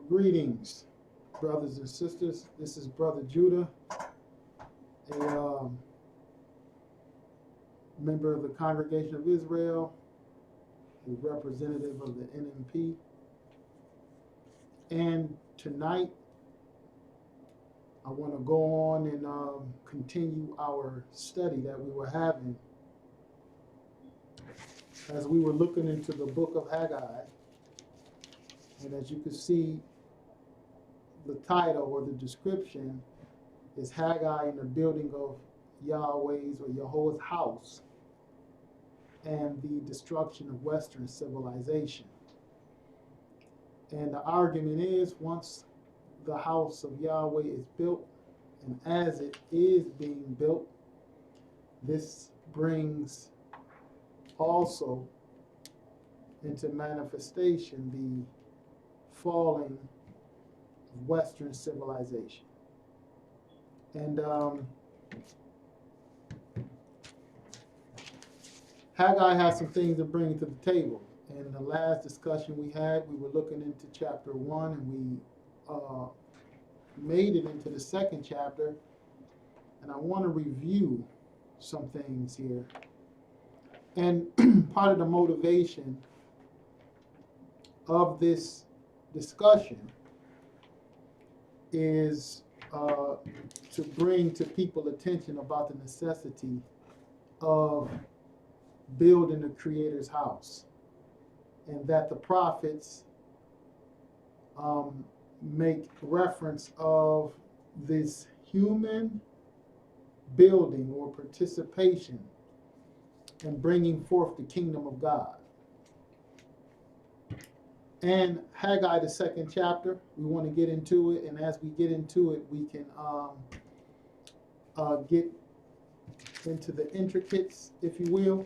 Greetings, brothers and sisters. This is Brother Judah, a member of the Congregation of Israel, a representative of the NMP. And tonight, I want to go on and continue our study that we were having as we were looking into the book of Haggai. And as you can see, the title or the description is Haggai in the building of Yahweh's or Yahweh's house and the destruction of Western civilization. And the argument is, once the house of Yahweh is built, and as it is being built, this brings also into manifestation the falling of Western civilization. And Haggai has some things to bring to the table. And in the last discussion we had, we were looking into chapter 1, and we made it into the second chapter. And I want to review some things here. And part of the motivation of this discussion is to bring to people attention about the necessity of building the Creator's house, and that the prophets make reference of this human building or participation in bringing forth the kingdom of God. And Haggai, the second chapter, we want to get into it, and as we get into it, we can get into the intricacies, if you will.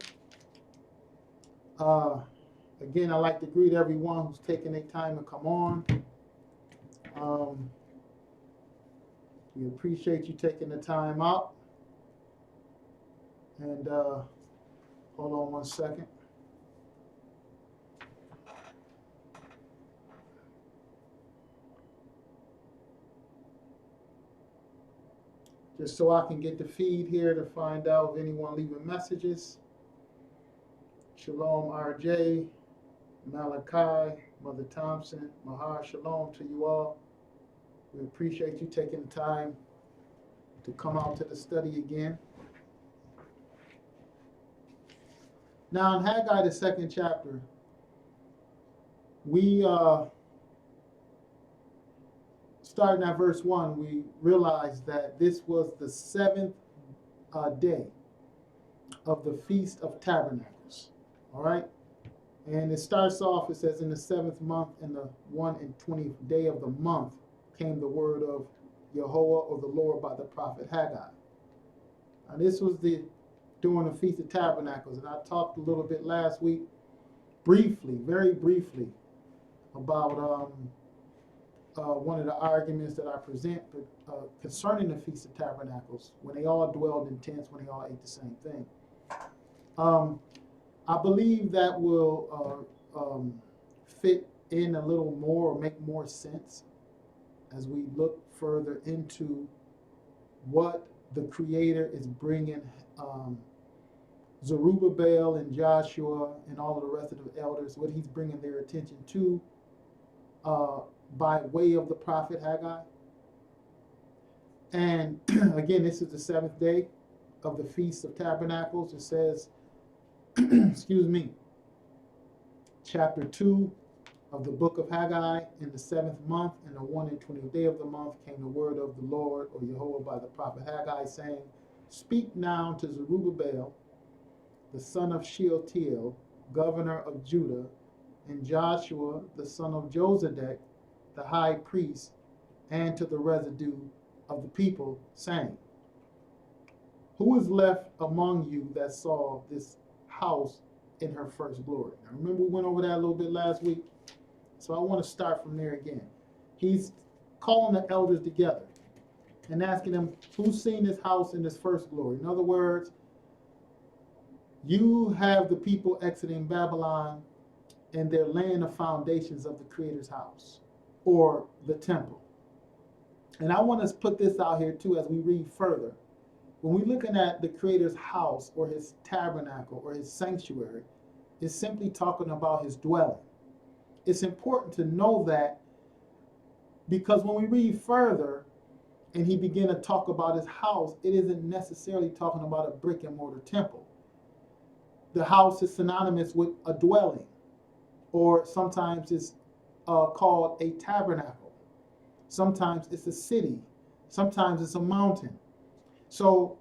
Again, I'd like to greet everyone who's taking their time to come on. We appreciate you taking the time out. And hold on one second. Just so I can get the feed here to find out if anyone leaving messages. Shalom RJ, Malachi, Mother Thompson, Mahar Shalom to you all. We appreciate you taking the time to come out to the study again. Now in Haggai, the second chapter, we starting at verse 1, we realized that this was the seventh day of the Feast of Tabernacles. All right? And it starts off, it says, in the 7th month and the 1 and 20th day of the month came the word of Jehovah or the Lord by the prophet Haggai. And this was during the Feast of Tabernacles. And I talked a little bit last week, briefly, very briefly, about one of the arguments that I present concerning the Feast of Tabernacles, when they all dwelled in tents, when they all ate the same thing. I believe that will fit in a little more or make more sense as we look further into what the Creator is bringing Zerubbabel and Joshua and all of the rest of the elders, what he's bringing their attention to by way of the prophet Haggai. And again, this is the 7th day of the Feast of Tabernacles. It says, excuse me, chapter 2 of the book of Haggai, in the 7th month and the 1 and 20th day of the month came the word of the Lord or Jehovah by the prophet Haggai, saying, Speak now to Zerubbabel, the son of Shealtiel, governor of Judah, and Joshua, the son of Josedek, the high priest, and to the residue of the people, saying, Who is left among you that saw this house in her first glory? Now, remember we went over that a little bit last week, so I want to start from there again. He's calling the elders together and asking them, who's seen this house in its first glory? In other words, you have the people exiting Babylon, and they're laying the foundations of the Creator's house. or the temple. And I want to put this out here too as we read further. When we're looking at the Creator's house or his tabernacle or his sanctuary, it's simply talking about his dwelling. It's important to know that, because when we read further and he began to talk about his house, it isn't necessarily talking about a brick and mortar temple. The house is synonymous with a dwelling, or sometimes it's called a tabernacle. Sometimes it's a city. Sometimes it's a mountain. So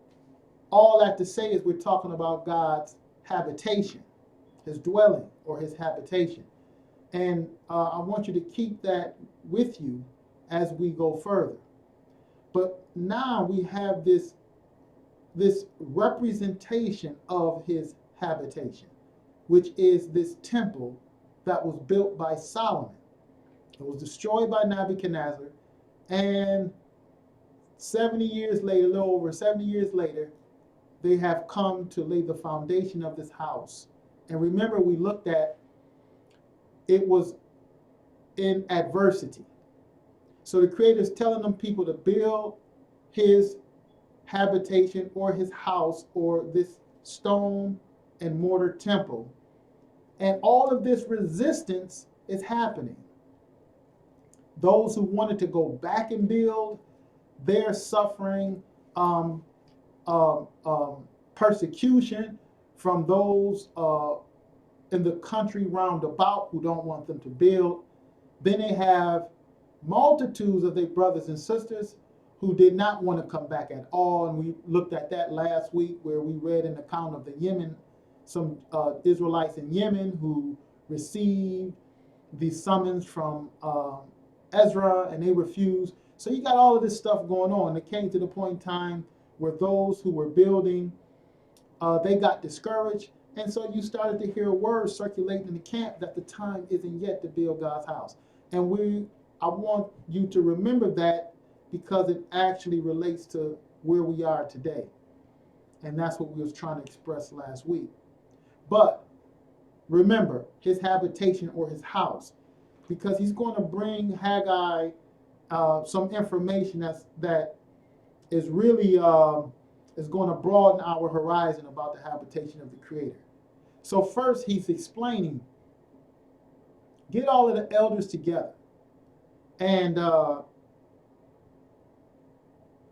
all that to say is we're talking about God's habitation, his dwelling or his habitation. And I want you to keep that with you as we go further. But now we have this representation of his habitation, which is this temple that was built by Solomon. It was destroyed by Nebuchadnezzar, and 70 years later, a little over 70 years later, they have come to lay the foundation of this house. And remember, we looked at it was in adversity. So the Creator is telling them people to build his habitation or his house or this stone and mortar temple. And all of this resistance is happening. Those who wanted to go back and build, they're suffering persecution from those in the country round about who don't want them to build. Then they have multitudes of their brothers and sisters who did not want to come back at all. And we looked at that last week, where we read an account of the Yemen, some Israelites in Yemen who received the summons from Ezra, and they refused. So you got all of this stuff going on. It came to the point in time where those who were building, they got discouraged. And so you started to hear words circulating in the camp that the time isn't yet to build God's house. And I want you to remember that, because it actually relates to where we are today. And that's what we was trying to express last week. But remember, his habitation or his house, because he's going to bring Haggai some information that is really is going to broaden our horizon about the habitation of the Creator. So first, he's explaining, get all of the elders together and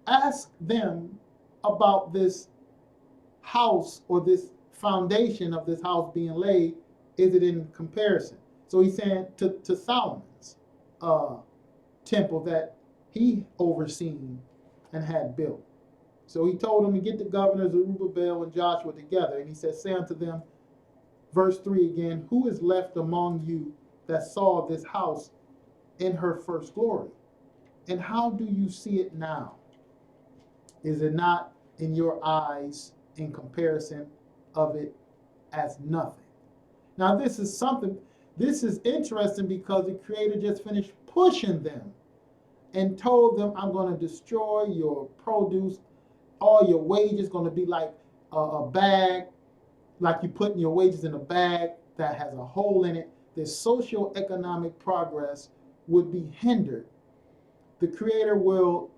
ask them about this house, or this foundation of this house being laid. Is it in comparison? So he's saying to Solomon's temple that he overseen and had built. So he told them to get the governors Zerubbabel and Joshua together, and he said, say unto them, verse 3 again, who is left among you that saw this house in her first glory? And how do you see it now? Is it not in your eyes in comparison of it as nothing? Now this is interesting, because the Creator just finished pushing them and told them, I'm going to destroy your produce. All your wages going to be like a bag, like you putting your wages in a bag that has a hole in it. The socioeconomic progress would be hindered. The Creator will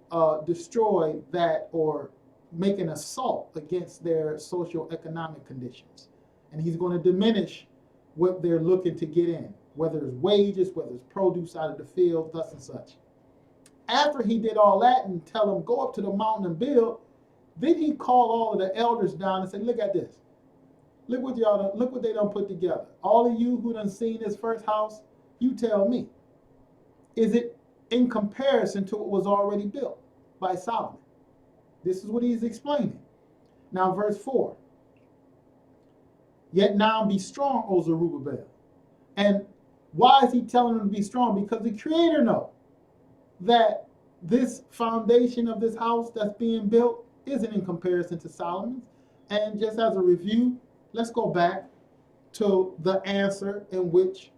destroy that, or make an assault against their socioeconomic conditions. And he's going to diminish what they're looking to get in, whether it's wages, whether it's produce out of the field, thus and such. After he did all that and tell them, go up to the mountain and build, then he called all of the elders down and said, look at this. Look what they done put together. All of you who done seen this first house, you tell me, is it in comparison to what was already built by Solomon? This is what he's explaining. Now, verse 4. Yet now be strong, O Zerubbabel. And why is he telling them to be strong? Because the Creator knows that this foundation of this house that's being built isn't in comparison to Solomon's. And just as a review, let's go back to the answer in which,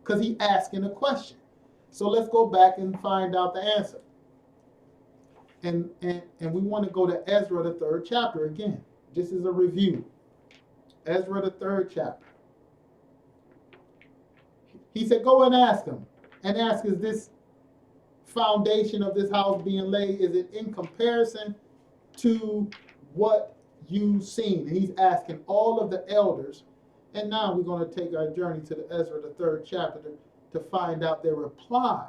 because he asking a question. So let's go back and find out the answer. And we want to go to Ezra, the 3rd chapter again. This is a review. Ezra, the 3rd chapter. He said, go and ask him. And ask, is this foundation of this house being laid? Is it in comparison to what you've seen? And he's asking all of the elders. And now we're going to take our journey to the Ezra, the 3rd chapter, to find out their reply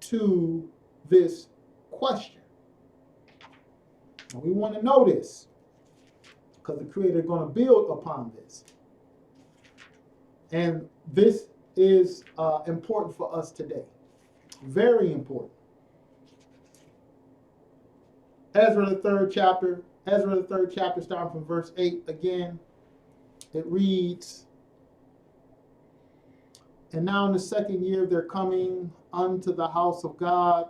to this question. And we want to know this because the Creator is going to build upon this. And this is important for us today. Very important. Ezra, the 3rd chapter. Ezra, the 3rd chapter, starting from verse 8 again. It reads, "And now in the 2nd year of their coming unto the house of God,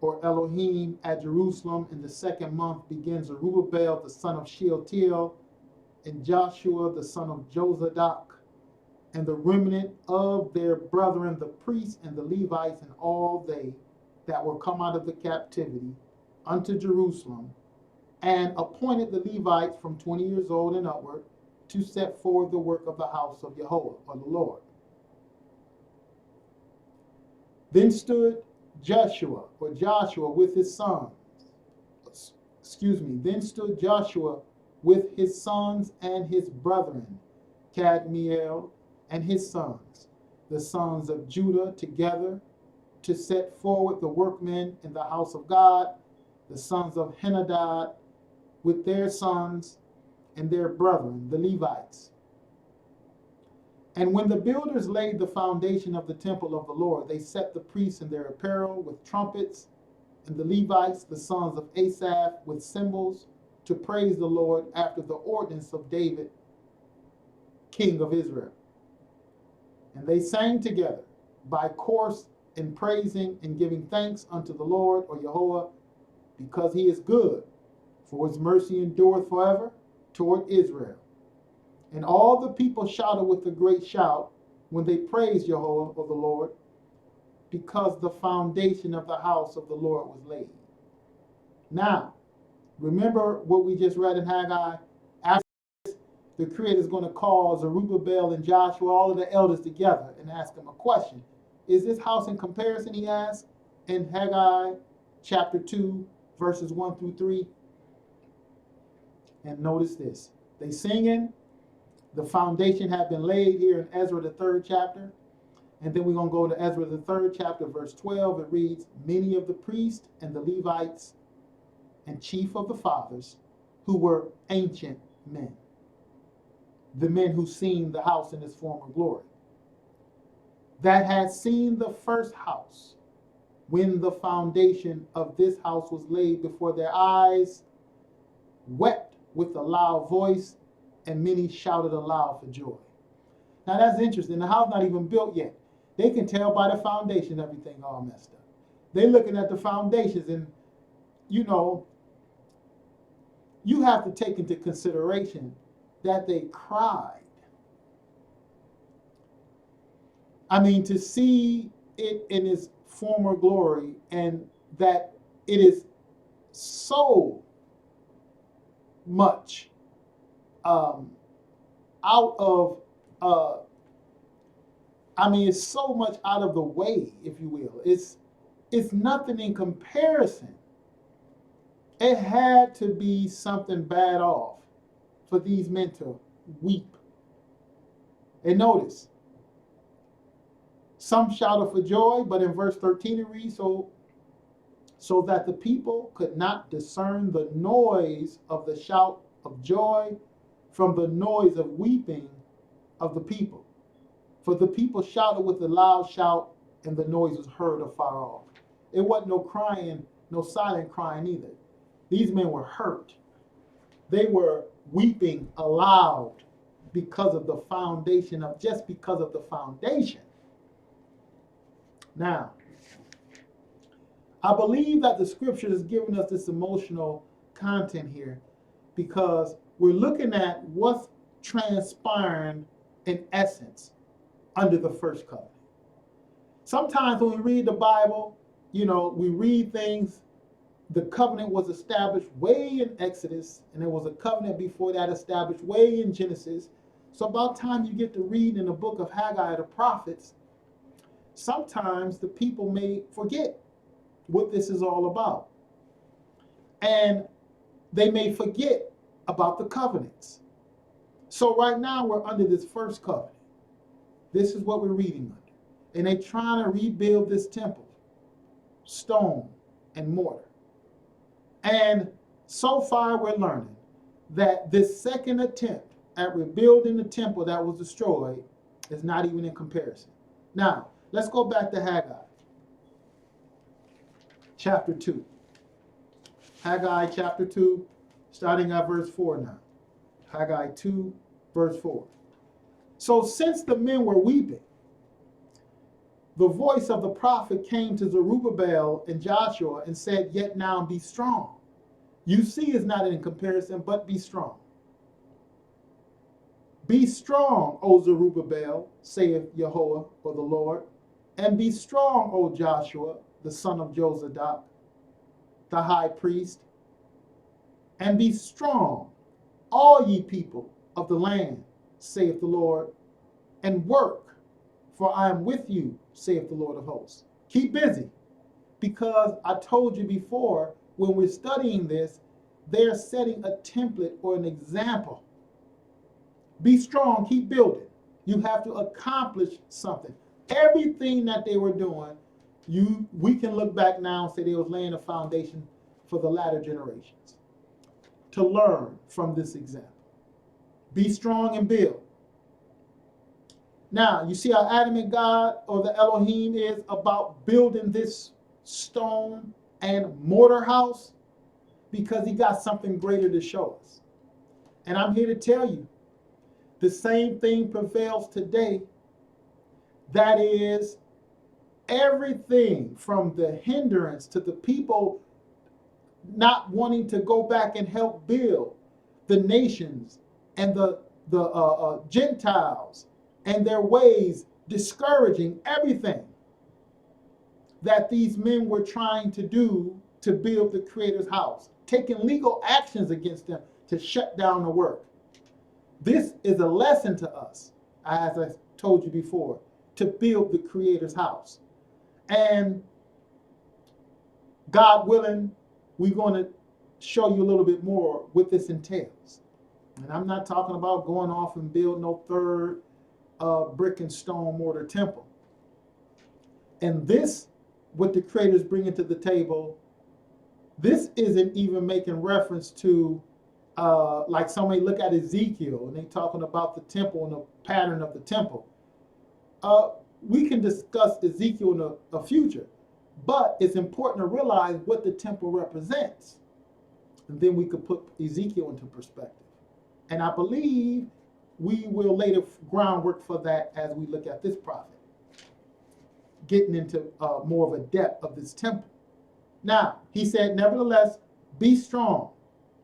or Elohim, at Jerusalem, in the 2nd month begins Zerubbabel, the son of Shealtiel, and Joshua, the son of Jozadak, and the remnant of their brethren, the priests and the Levites, and all they that were come out of the captivity unto Jerusalem, and appointed the Levites from 20 years old and upward to set forward the work of the house of Jehovah, or the Lord. Then stood Joshua with his sons. Then stood Joshua with his sons and his brethren, Kadmiel and his sons, the sons of Judah, together to set forward the workmen in the house of God, the sons of Henadad, with their sons and their brethren, the Levites. And when the builders laid the foundation of the temple of the Lord, they set the priests in their apparel with trumpets, and the Levites, the sons of Asaph, with cymbals, to praise the Lord after the ordinance of David, king of Israel. And they sang together by course in praising and giving thanks unto the Lord, or Jehovah, because he is good, for his mercy endureth forever toward Israel. And all the people shouted with a great shout when they praised Jehovah, or the Lord, because the foundation of the house of the Lord was laid." Now, remember what we just read in Haggai? After this, the Creator is going to call Zerubbabel and Joshua, all of the elders, together and ask them a question. Is this house in comparison, he asked, in Haggai chapter 2, verses 1 through 3. And notice this. They singing. The foundation had been laid here in Ezra, the 3rd chapter. And then we're going to go to Ezra, the 3rd chapter, verse 12. It reads, "Many of the priests and the Levites and chief of the fathers, who were ancient men, the men who seen the house in its former glory, that had seen the first house, when the foundation of this house was laid before their eyes, wept with a loud voice, and many shouted aloud for joy." Now that's interesting. The house not even built yet. They can tell by the foundation everything all messed up. They're looking at the foundations, and you have to take into consideration that they cried. I mean, to see it in its former glory, and that it is so much out of it's so much out of the way, if you will. It's nothing in comparison. It had to be something bad off for these men to weep. And notice, some shouted for joy, but in verse 13 it reads, so that the people could not discern the noise of the shout of joy from the noise of weeping of the people. For the people shouted with a loud shout, and the noise was heard afar off. It wasn't no crying, no silent crying either. These men were hurt. They were weeping aloud because of the foundation because of the foundation. Now, I believe that the scripture is giving us this emotional content here because we're looking at what's transpiring in essence under the first covenant. Sometimes when we read the Bible, we read things, the covenant was established way in Exodus, and there was a covenant before that established way in Genesis. So about time you get to read in the book of Haggai, the prophets, sometimes the people may forget what this is all about. And they may forget about the covenants. So right now we're under this first covenant. This is what we're reading under. And they're trying to rebuild this temple, stone and mortar. And so far we're learning that this second attempt at rebuilding the temple that was destroyed is not even in comparison. Now, let's go back to Haggai chapter 2. Haggai chapter 2, starting at verse 4 now. Haggai 2, verse 4. So since the men were weeping, the voice of the prophet came to Zerubbabel and Joshua and said, Yet now be strong. You see is not in comparison, but be strong. Be strong, O Zerubbabel, saith Jehovah, or the Lord, and be strong, O Joshua, the son of Jozadak, the high priest, and be strong, all ye people of the land, saith the Lord, and work, for I am with you, saith the Lord of hosts. Keep busy, because I told you before, when we're studying this, they're setting a template or an example. Be strong, keep building. You have to accomplish something. Everything that they were doing, we can look back now and say they was laying a foundation for the latter generations to learn from this example. Be strong and build. Now, you see how adamant God or the Elohim is about building this stone and mortar house? Because he got something greater to show us. And I'm here to tell you, the same thing prevails today. That is, everything from the hindrance to the people not wanting to go back and help build the nations and the Gentiles and their ways, discouraging everything that these men were trying to do to build the Creator's house, taking legal actions against them to shut down the work. This is a lesson to us, as I told you before, to build the Creator's house. And God willing, we're going to show you a little bit more what this entails. And I'm not talking about going off and build no third brick and stone mortar temple. And this, what the Creator's bringing to the table, this isn't even making reference to like somebody look at Ezekiel and they talking about the temple and the pattern of the temple. We can discuss Ezekiel in a future, but it's important to realize what the temple represents. And then we could put Ezekiel into perspective. And I believe we will lay the groundwork for that as we look at this prophet, getting into more of a depth of this temple. Now, he said, nevertheless, be strong,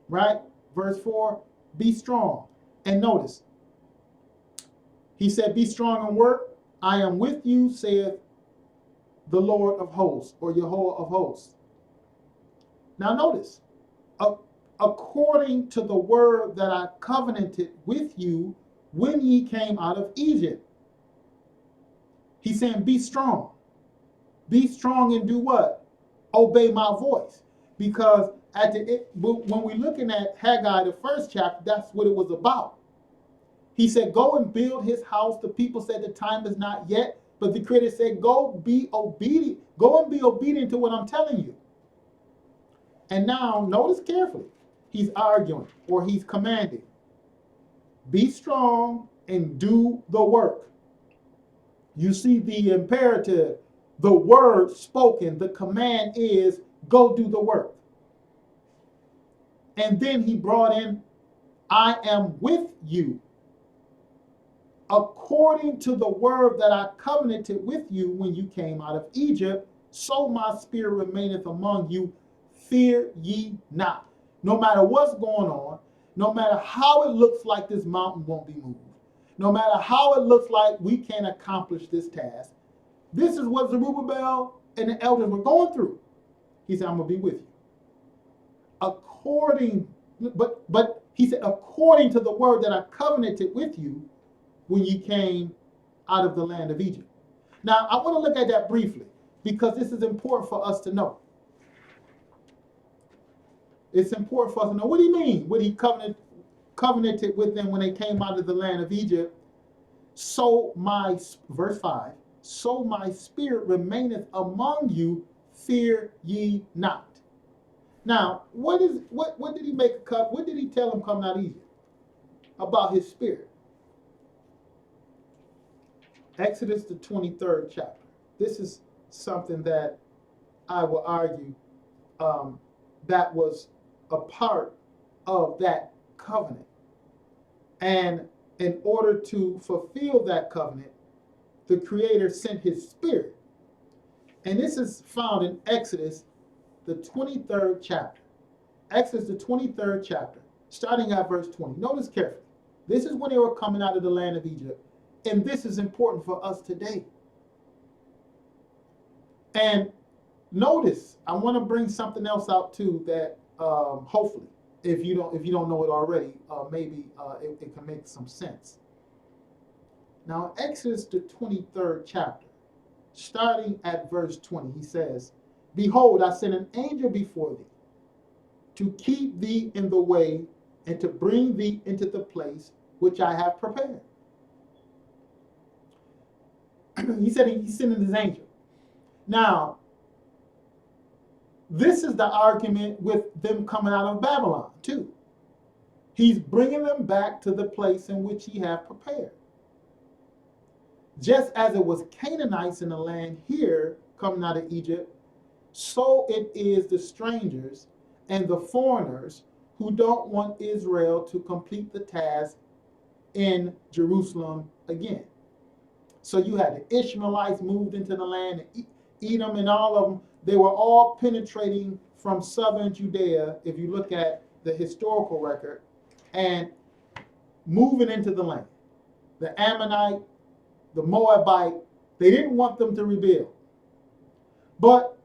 right? Verse 4, be strong. And notice, he said, be strong and work. I am with you, saith the Lord of hosts, or Jehovah of hosts. Now notice, according to the word that I covenanted with you when ye came out of Egypt. He's saying, be strong. Be strong and do what? Obey my voice. Because when we're looking at Haggai, the first chapter, that's what it was about. He said, go and build his house. The people said the time is not yet. But the Creator said, go be obedient. Go and be obedient to what I'm telling you. And now, notice carefully. He's arguing or he's commanding. Be strong and do the work. You see the imperative, the word spoken, the command is go do the work. And then he brought in, I am with you. According to the word that I covenanted with you when you came out of Egypt, so my spirit remaineth among you. Fear ye not. No matter what's going on, no matter how it looks like this mountain won't be moved, no matter how it looks like we can't accomplish this task, this is what Zerubbabel and the elders were going through. He said, I'm going to be with you. But he said, according to the word that I covenanted with you when you came out of the land of Egypt. Now, I want to look at that briefly because this is important for us to know. It's important for us to know. What do you mean? What he covenanted with them when they came out of the land of Egypt? Verse 5, so my spirit remaineth among you, fear ye not. Now, what did he make a covenant? What did he tell them coming out of Egypt about his spirit? Exodus, the 23rd chapter. This is something that I will argue that was a part of that covenant. And in order to fulfill that covenant, the Creator sent his spirit. And this is found in Exodus, the 23rd chapter. Exodus, the 23rd chapter, starting at verse 20. Notice carefully. This is when they were coming out of the land of Egypt. And this is important for us today. And notice, I want to bring something else out too that hopefully, if you don't know it already, maybe it can make some sense. Now, Exodus, the 23rd chapter, starting at verse 20, he says, behold, I send an angel before thee to keep thee in the way and to bring thee into the place which I have prepared. He said he's sending his angel. Now, this is the argument with them coming out of Babylon, too. He's bringing them back to the place in which he had prepared. Just as it was Canaanites in the land here coming out of Egypt, so it is the strangers and the foreigners who don't want Israel to complete the task in Jerusalem again. So you had the Ishmaelites moved into the land, and Edom and all of them. They were all penetrating from southern Judea, if you look at the historical record, and moving into the land. The Ammonite, the Moabite, they didn't want them to rebuild. But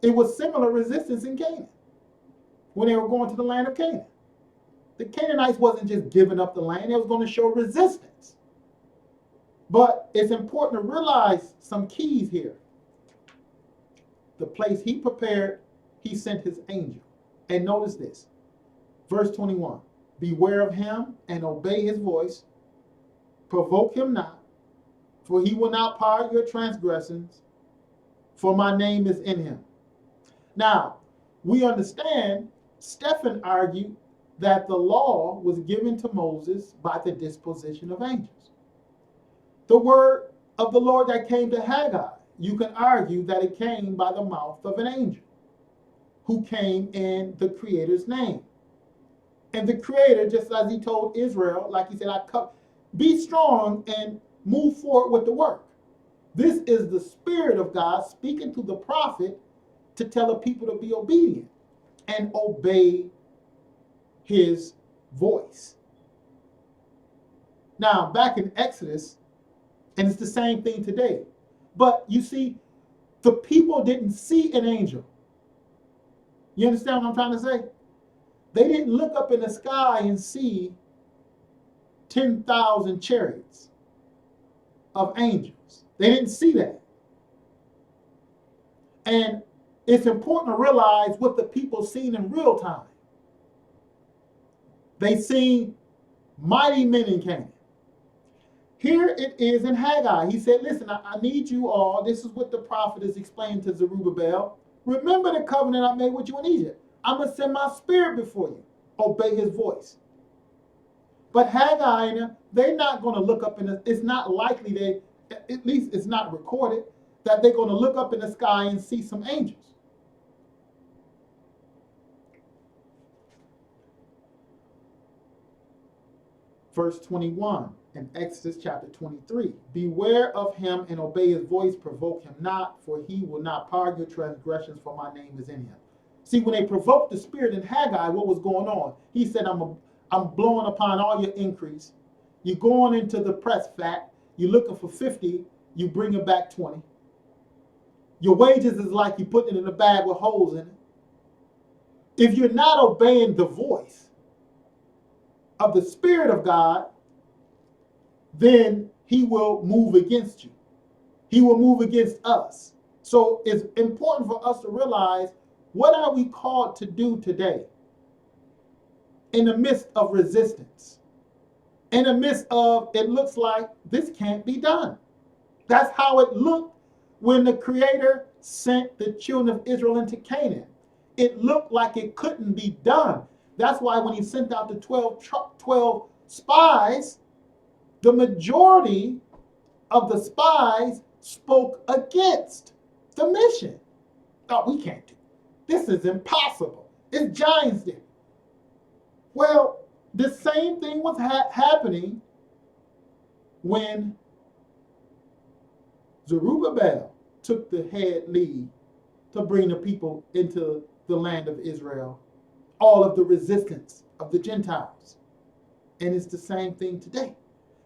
it was similar resistance in Canaan when they were going to the land of Canaan. The Canaanites wasn't just giving up the land, they was going to show resistance. But it's important to realize some keys here. The place he prepared, he sent his angel. And notice this, verse 21. Beware of him and obey his voice. Provoke him not, for he will not pardon your transgressions, for my name is in him. Now, we understand, Stephen argued that the law was given to Moses by the disposition of angels. The word of the Lord that came to Haggai, you can argue that it came by the mouth of an angel who came in the Creator's name. And the Creator, just as he told Israel, like he said, be strong and move forward with the work. This is the Spirit of God speaking to the prophet to tell the people to be obedient and obey his voice. Now, back in Exodus, and it's the same thing today. But you see, the people didn't see an angel. You understand what I'm trying to say? They didn't look up in the sky and see 10,000 chariots of angels. They didn't see that. And it's important to realize what the people seen in real time. They seen mighty men in Canaan. Here it is in Haggai. He said, listen, I need you all. This is what the prophet is explaining to Zerubbabel. Remember the covenant I made with you in Egypt. I'm going to send my spirit before you. Obey his voice. But Haggai, they're not going to look up in the, it's not likely at least it's not recorded, that they're going to look up in the sky and see some angels. Verse 21 in Exodus chapter 23. Beware of him and obey his voice, provoke him not, for he will not pardon your transgressions, for my name is in him. See, when they provoked the spirit in Haggai, what was going on? He said, I'm blowing upon all your increase. You're going into the press fat. You're looking for 50. You bring it back 20. Your wages is like you putting it in a bag with holes in it. If you're not obeying the voice of the Spirit of God, then he will move against you. He will move against us. So it's important for us to realize, what are we called to do today in the midst of resistance? In the midst of, it looks like this can't be done. That's how it looked when the Creator sent the children of Israel into Canaan. It looked like it couldn't be done. That's why when he sent out the 12 spies, the majority of the spies spoke against the mission. Oh, we can't do it. This is impossible. It's giants there. Well, the same thing was happening when Zerubbabel took the head lead to bring the people into the land of Israel, all of the resistance of the Gentiles. And it's the same thing today.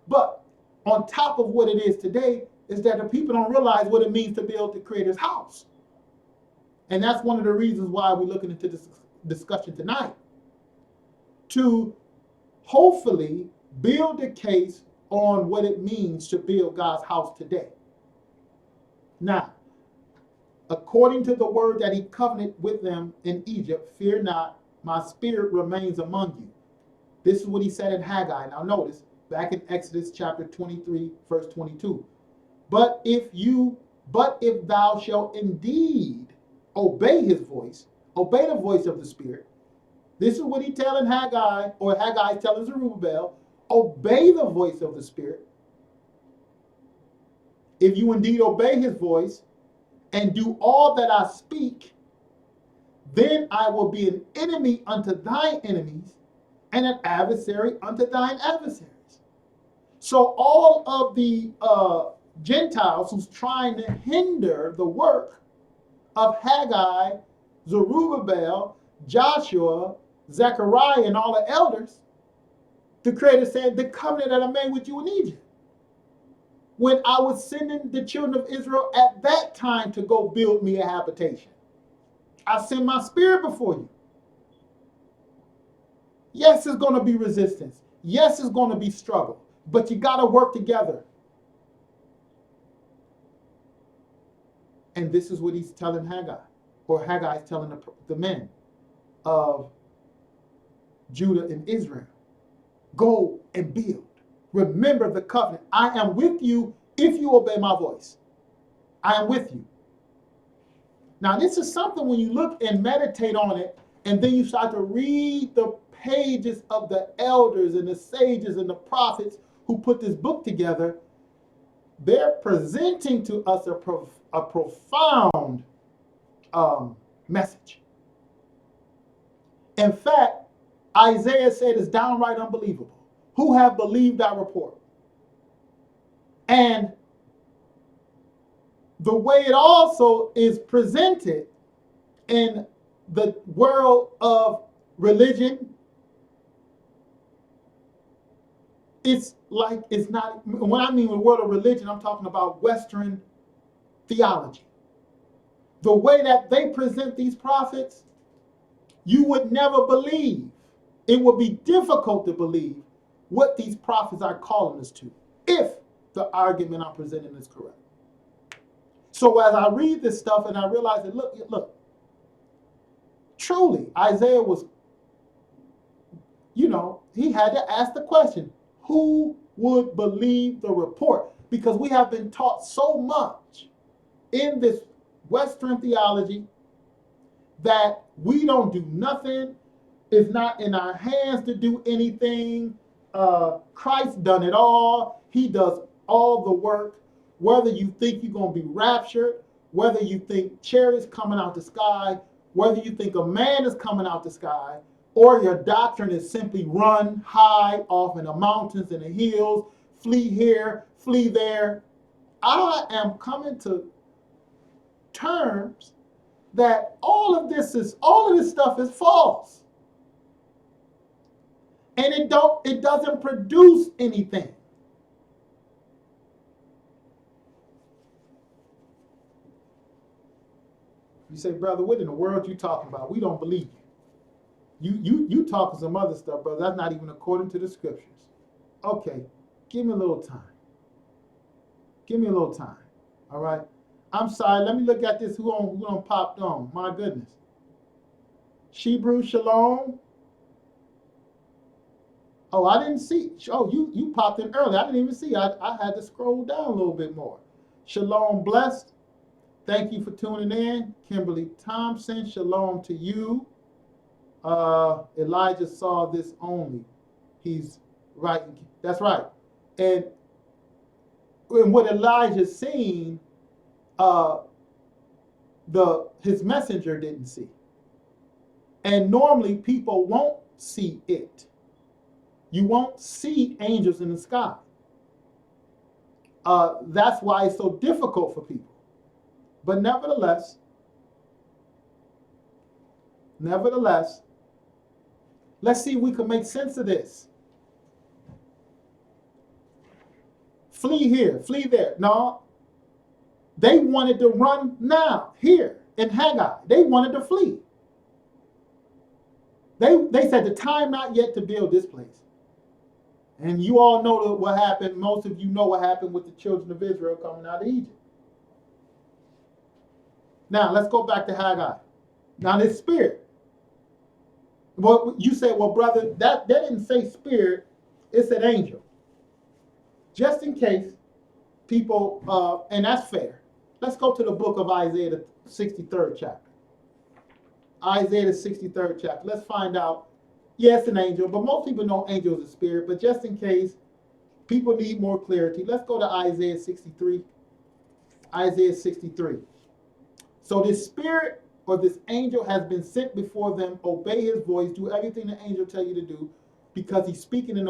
But on top of what it is today is that the people don't realize what it means to build the Creator's house. And that's one of the reasons why we're looking into this discussion tonight, to hopefully build a case on what it means to build God's house today. Now, according to the word that he covenanted with them in Egypt, fear not, my spirit remains among you. This is what he said in Haggai. Now notice, back in Exodus chapter 23, verse 22. But if thou shalt indeed obey his voice, obey the voice of the Spirit. This is what he telling Haggai, or Haggai telling Zerubbabel, obey the voice of the Spirit. If you indeed obey his voice and do all that I speak, then I will be an enemy unto thine enemies and an adversary unto thine adversaries. So all of the Gentiles who's trying to hinder the work of Haggai, Zerubbabel, Joshua, Zechariah, and all the elders, the Creator said, the covenant that I made with you in Egypt, when I was sending the children of Israel at that time to go build me a habitation. I send my spirit before you. Yes, it's going to be resistance. Yes, it's going to be struggle. But you got to work together. And this is what he's telling Haggai, or Haggai is telling the men of Judah and Israel. Go and build. Remember the covenant. I am with you if you obey my voice. I am with you. Now, this is something when you look and meditate on it, and then you start to read the pages of the elders and the sages and the prophets who put this book together, they're presenting to us a profound message. In fact, Isaiah said it's downright unbelievable. Who have believed our report? And the way it also is presented in the world of religion, it's like, it's not, when I mean the world of religion, I'm talking about Western theology. The way that they present these prophets, you would never believe. It would be difficult to believe what these prophets are calling us to, if the argument I'm presenting is correct. So as I read this stuff and I realize that, look, truly, Isaiah was, he had to ask the question, who would believe the report? Because we have been taught so much in this Western theology that we don't do nothing. It's not in our hands to do anything. Christ done it all. He does all the work. Whether you think you're going to be raptured, whether you think chariots coming out the sky, whether you think a man is coming out the sky, or your doctrine is simply run, hide off in the mountains and the hills, flee here, flee there. I am coming to terms that all of this stuff is false. And it doesn't produce anything. You say, brother, what in the world you talking about? We don't believe you. You talking some other stuff, brother. That's not even according to the scriptures. Okay, give me a little time. Give me a little time. All right. I'm sorry. Let me look at this. Who on popped on? My goodness. Shebrew Shalom. Oh, I didn't see. Oh, you popped in early. I didn't even see. I had to scroll down a little bit more. Shalom blessed. Thank you for tuning in. Kimberly Thompson. Shalom to you. Elijah saw this only. He's right. That's right. And what Elijah's seen, his messenger didn't see. And normally people won't see it. You won't see angels in the sky. That's why it's so difficult for people. But nevertheless, let's see if we can make sense of this. Flee here, flee there. No, they wanted to run now, here in Haggai. They wanted to flee. They said the time not yet to build this place. And you all know what happened. Most of you know what happened with the children of Israel coming out of Egypt. Now, let's go back to Haggai. Now, this spirit. Well, you say, well, brother, that didn't say spirit. It said angel. Just in case people, and that's fair. Let's go to the book of Isaiah, the 63rd chapter. Isaiah, the 63rd chapter. Let's find out. Yes, an angel, but most people know angel is a spirit. But just in case people need more clarity, let's go to Isaiah 63. Isaiah 63. So this spirit or this angel has been sent before them. Obey his voice. Do everything the angel tell you to do, because he's speaking in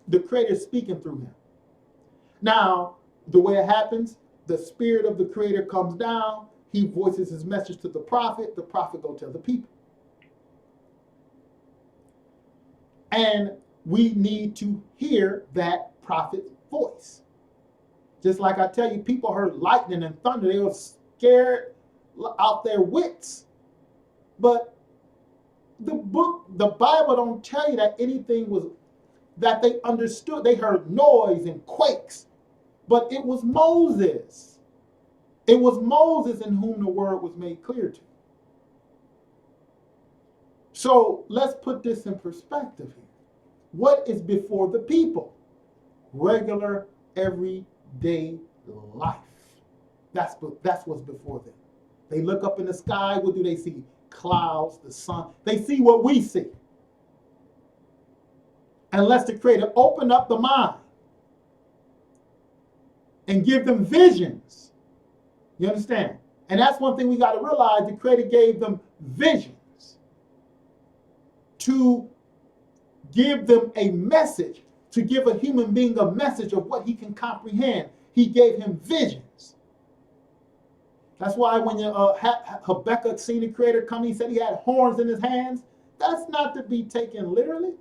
the Creator is speaking through him. Now, the way it happens, the spirit of the Creator comes down. He voices his message to the prophet. The prophet go tell the people. And we need to hear that prophet's voice. Just like I tell you, people heard lightning and thunder. They were scared out their wits. But the Bible don't tell you that anything was, that they understood. They heard noise and quakes. But it was Moses. It was Moses in whom the word was made clear to. So let's put this in perspective here. What is before the people? Regular, everyday life. That's what's before them. They look up in the sky. What do they see? Clouds, the sun. They see what we see. Unless the Creator open up the mind and give them visions. You understand? And that's one thing we got to realize. The Creator gave them visions to give them a message, to give a human being a message of what he can comprehend. He gave him visions. That's why when Habakkuk seen the Creator come, he said he had horns in his hands. That's not to be taken literally.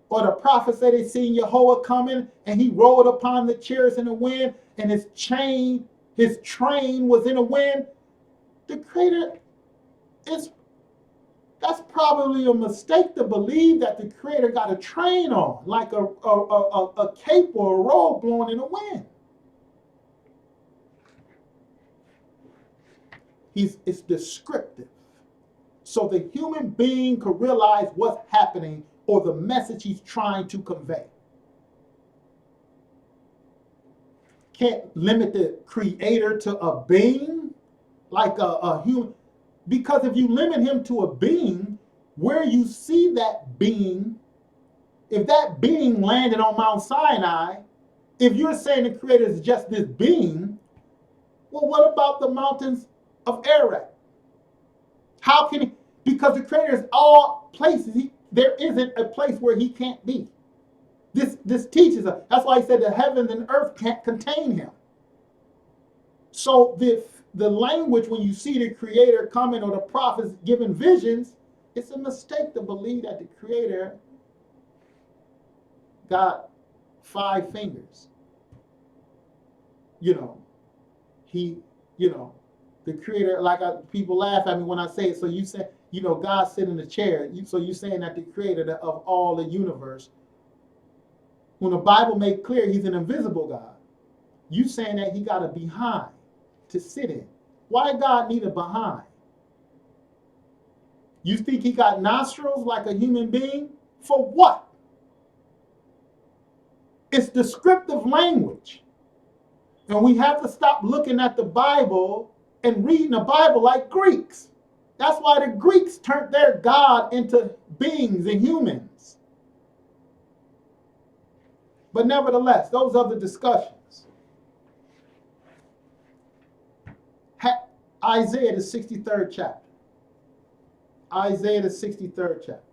Or the prophet said they seen Jehovah coming and he rode upon the chariots in the wind and his train was in the wind. The Creator that's probably a mistake to believe that the Creator got a train on, like a cape or a robe blowing in the wind. It's descriptive. So the human being could realize what's happening or the message he's trying to convey. Can't limit the Creator to a being like a human. Because if you limit him to a being, where you see that being, if that being landed on Mount Sinai, if you're saying the Creator is just this being, well, what about the mountains of Ararat? How can he? Because the Creator is all places. There isn't a place where he can't be. This teaches us. That's why he said the heavens and earth can't contain him. So the language, when you see the Creator coming or the prophets giving visions, it's a mistake to believe that the Creator got 5 fingers. The Creator, people laugh at me when I say it. So you say, God sit in the chair. So you're saying that the Creator of all the universe, when the Bible made clear he's an invisible God. You saying that he got a behind to sit in. Why God need a behind? You think he got nostrils like a human being? For what? It's descriptive language. And we have to stop looking at the Bible and reading the Bible like Greeks. That's why the Greeks turned their God into beings and humans. But nevertheless, those are the discussions. Isaiah, the 63rd chapter. Isaiah, the 63rd chapter.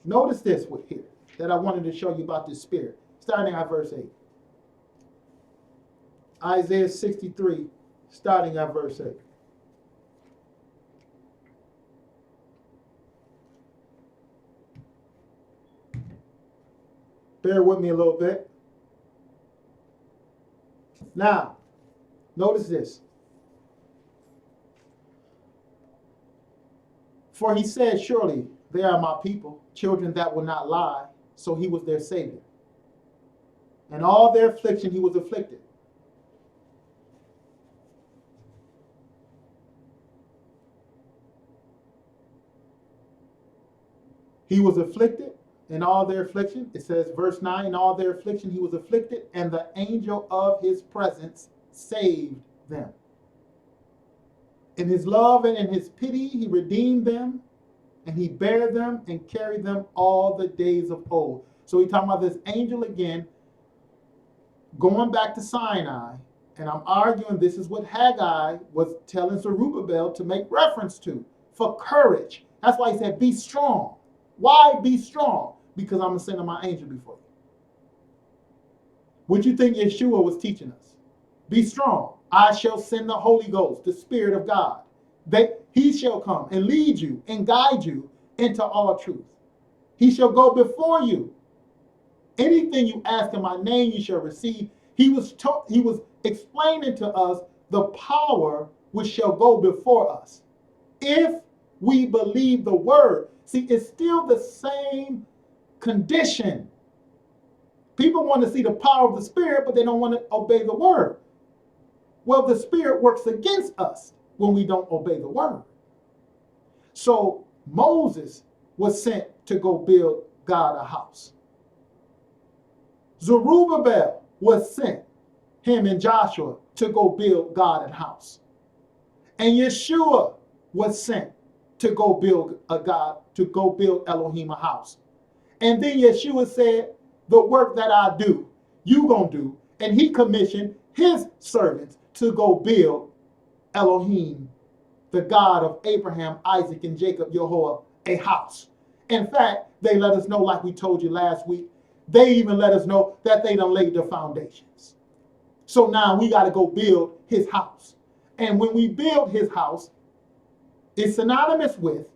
Notice this here that I wanted to show you about this spirit. Starting at verse 8. Isaiah 63, starting at verse 8. Bear with me a little bit. Now, notice this. For he said, surely they are my people, children that will not lie. So he was their savior. And all their affliction he was afflicted. He was afflicted in all their affliction. It says, verse 9, in all their affliction he was afflicted, and the angel of his presence saved them. In his love and in his pity he redeemed them, and he bare them and carried them all the days of old. So he's talking about this angel again, going back to Sinai, and I'm arguing this is what Haggai was telling Zerubbabel to make reference to, for courage. That's why he said, be strong. Why be strong? Because I'm going to send my angel before you. What do you think Yeshua was teaching us? Be strong. I shall send the Holy Ghost, the Spirit of God. He shall come and lead you and guide you into all truth. He shall go before you. Anything you ask in my name, you shall receive. He was explaining to us the power which shall go before us. If we believe the word. See, it's still the same condition. People want to see the power of the Spirit, but they don't want to obey the word. Well, the Spirit works against us when we don't obey the word. So Moses was sent to go build God a house. Zerubbabel was sent, him and Joshua, to go build God a house. And Yeshua was sent to go build Elohim a house. And then Yeshua said, the work that I do, you gonna do. And he commissioned his servants to go build Elohim, the God of Abraham, Isaac, and Jacob, Yehovah, a house. In fact, they let us know, like we told you last week, they even let us know that they done laid the foundations. So now we got to go build his house. And when we build his house, it's synonymous with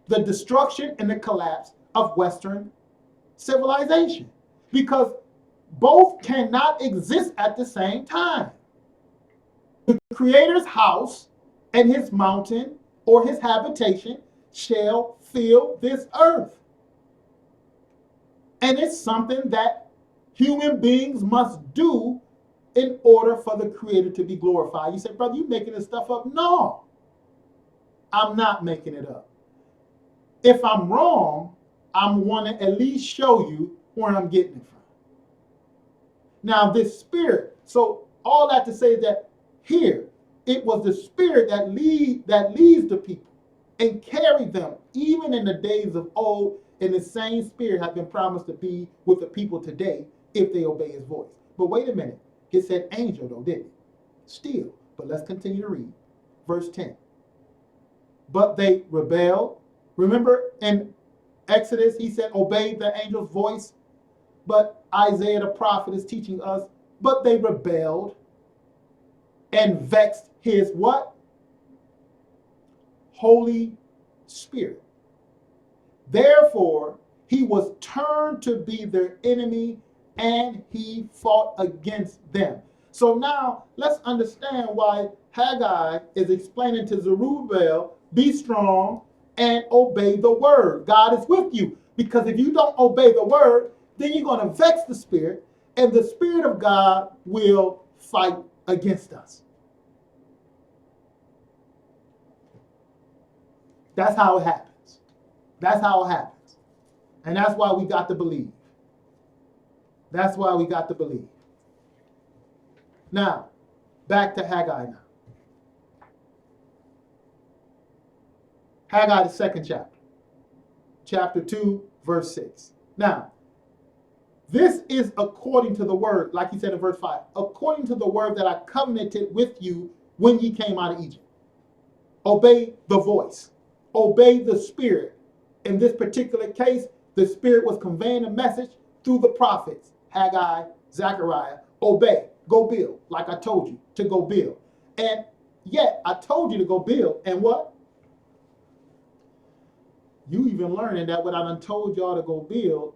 the destruction and the collapse of Western civilization, because both cannot exist at the same time. The Creator's house and his mountain or his habitation shall fill this earth. And it's something that human beings must do in order for the Creator to be glorified. You say, brother, you making this stuff up? No, I'm not making it up. If I'm wrong, I'm want to at least show you where I'm getting it from. Now, this spirit, so all that to say is that here, it was the spirit that leads the people and carried them, even in the days of old, and the same spirit has been promised to be with the people today if they obey his voice. But wait a minute, it said angel though, didn't it? Still, but let's continue to read. Verse 10. But they rebelled. Remember in Exodus, he said, obey the angel's voice. But Isaiah the prophet is teaching us, but they rebelled and vexed his what? Holy Spirit. Therefore, he was turned to be their enemy and he fought against them. So now let's understand why Haggai is explaining to Zerubbabel, be strong and obey the word. God is with you, because if you don't obey the word, then you're going to vex the Spirit, and the Spirit of God will fight against us. That's how it happens. That's how it happens. And that's why we got to believe. That's why we got to believe. Now, back to Haggai now. Haggai, the second chapter. Chapter 2, verse 6. Now, this is according to the word, like he said in verse 5, according to the word that I covenanted with you when ye came out of Egypt. Obey the voice. Obey the Spirit. In this particular case, the Spirit was conveying a message through the prophets, Haggai, Zechariah. Obey. Go build, like I told you, to go build. And yet, I told you to go build, and what? You even learning that what I done told y'all to go build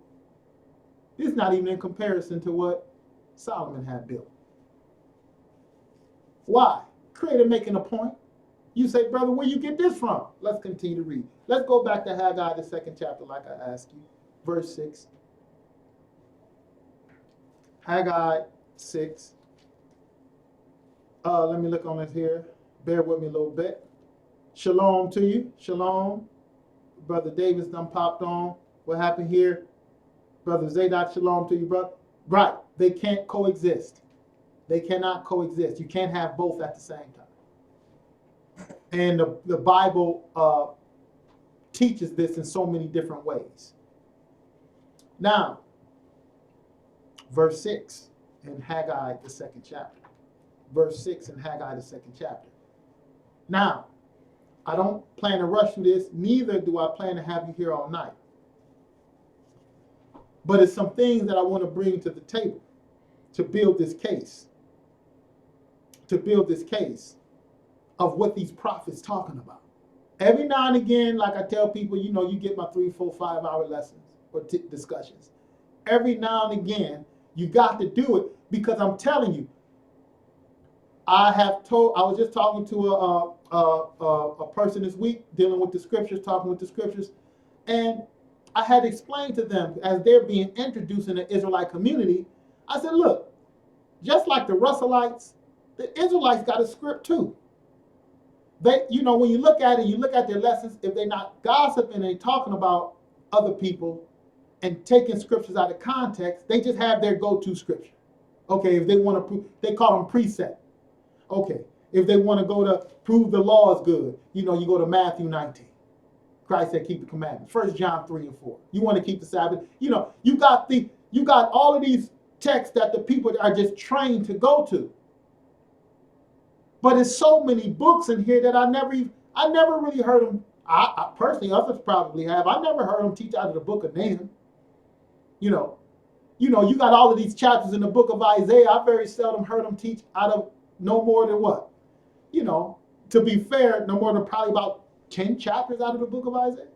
is not even in comparison to what Solomon had built. Why? Creator making a point. You say, brother, where you get this from? Let's continue to read. Let's go back to Haggai, the second chapter, like I asked you. Verse 6. Haggai 6. Let me look on this here. Bear with me a little bit. Shalom to you. Shalom. Brother Davis done popped on. What happened here? Brother Zadok, shalom to you, brother. Right. They can't coexist. They cannot coexist. You can't have both at the same time. And the Bible teaches this in so many different ways. Now, verse 6 in Haggai, the second chapter. Verse 6 in Haggai, the second chapter. Now, I don't plan to rush through this, neither do I plan to have you here all night. But it's some things that I want to bring to the table to build this case. To build this case of what these prophets talking about. Every now and again, like I tell people, you know, you get my 3, 4, 5 hour lessons or discussions. Every now and again, you got to do it because I'm telling you, I was just talking to a person this week dealing with the scriptures, talking with the scriptures, and I had explained to them as they're being introduced in the Israelite community, I said, look, just like the Russellites, the Israelites got a script too. They, you know, when you look at it, you look at their lessons, if they're not gossiping and talking about other people and taking scriptures out of context, they just have their go-to scripture. Okay, if they want to, they call them precept. Okay, if they want to go to prove the law is good, you know, you go to Matthew 19. Christ said, keep the commandments. 1 John 3 and 4. You want to keep the Sabbath. You know, you got all of these texts that the people are just trained to go to. But there's so many books in here that I never really heard them. I personally, others probably have. I never heard them teach out of the book of Nahum. You know, you got all of these chapters in the book of Isaiah. I very seldom heard them teach out of no more than what? You know, to be fair, no more than probably about 10 chapters out of the book of Isaiah.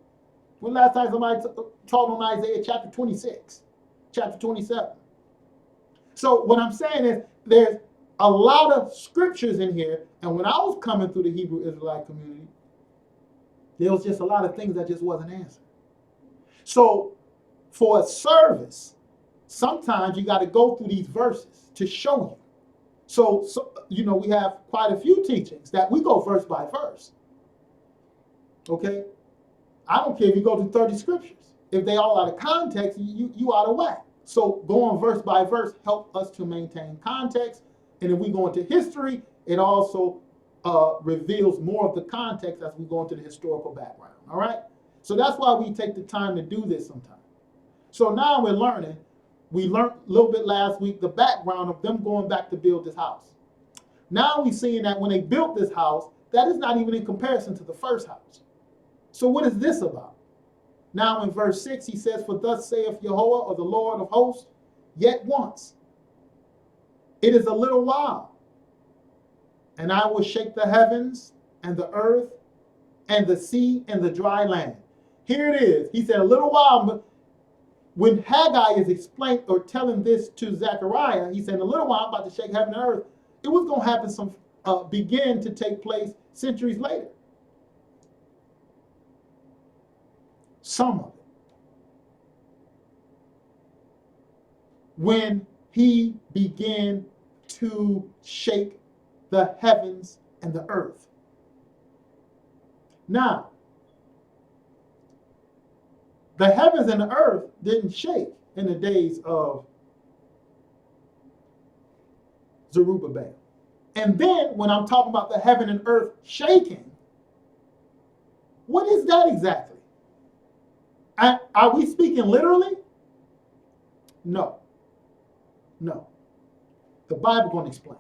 When last time somebody taught on Isaiah chapter 26, chapter 27? So what I'm saying is there's a lot of scriptures in here, and when I was coming through the Hebrew Israelite community, there was just a lot of things that just wasn't answered. So for a service, sometimes you got to go through these verses to show you. So, you know, we have quite a few teachings that we go verse by verse. Okay? I don't care if you go to 30 scriptures. If they all out of context, you out of whack. So going verse by verse help us to maintain context. And if we go into history, it also reveals more of the context as we go into the historical background. All right? So that's why we take the time to do this sometimes. So now we're learning. We learned a little bit last week the background of them going back to build this house. Now we're seeing that when they built this house, that is not even in comparison to the first house. So what is this about? Now in verse 6, he says, for thus saith Jehovah, or the Lord of hosts, yet once. It is a little while, and I will shake the heavens and the earth and the sea and the dry land. Here it is. He said a little while, but when Haggai is explaining or telling this to Zechariah, he said, in a little while, I'm about to shake heaven and earth. It was going to happen begin to take place centuries later. Some of it. When he began to shake the heavens and the earth. Now, the heavens and the earth didn't shake in the days of Zerubbabel. And then when I'm talking about the heaven and earth shaking, what is that exactly? Are we speaking literally? No. No. The Bible going to explain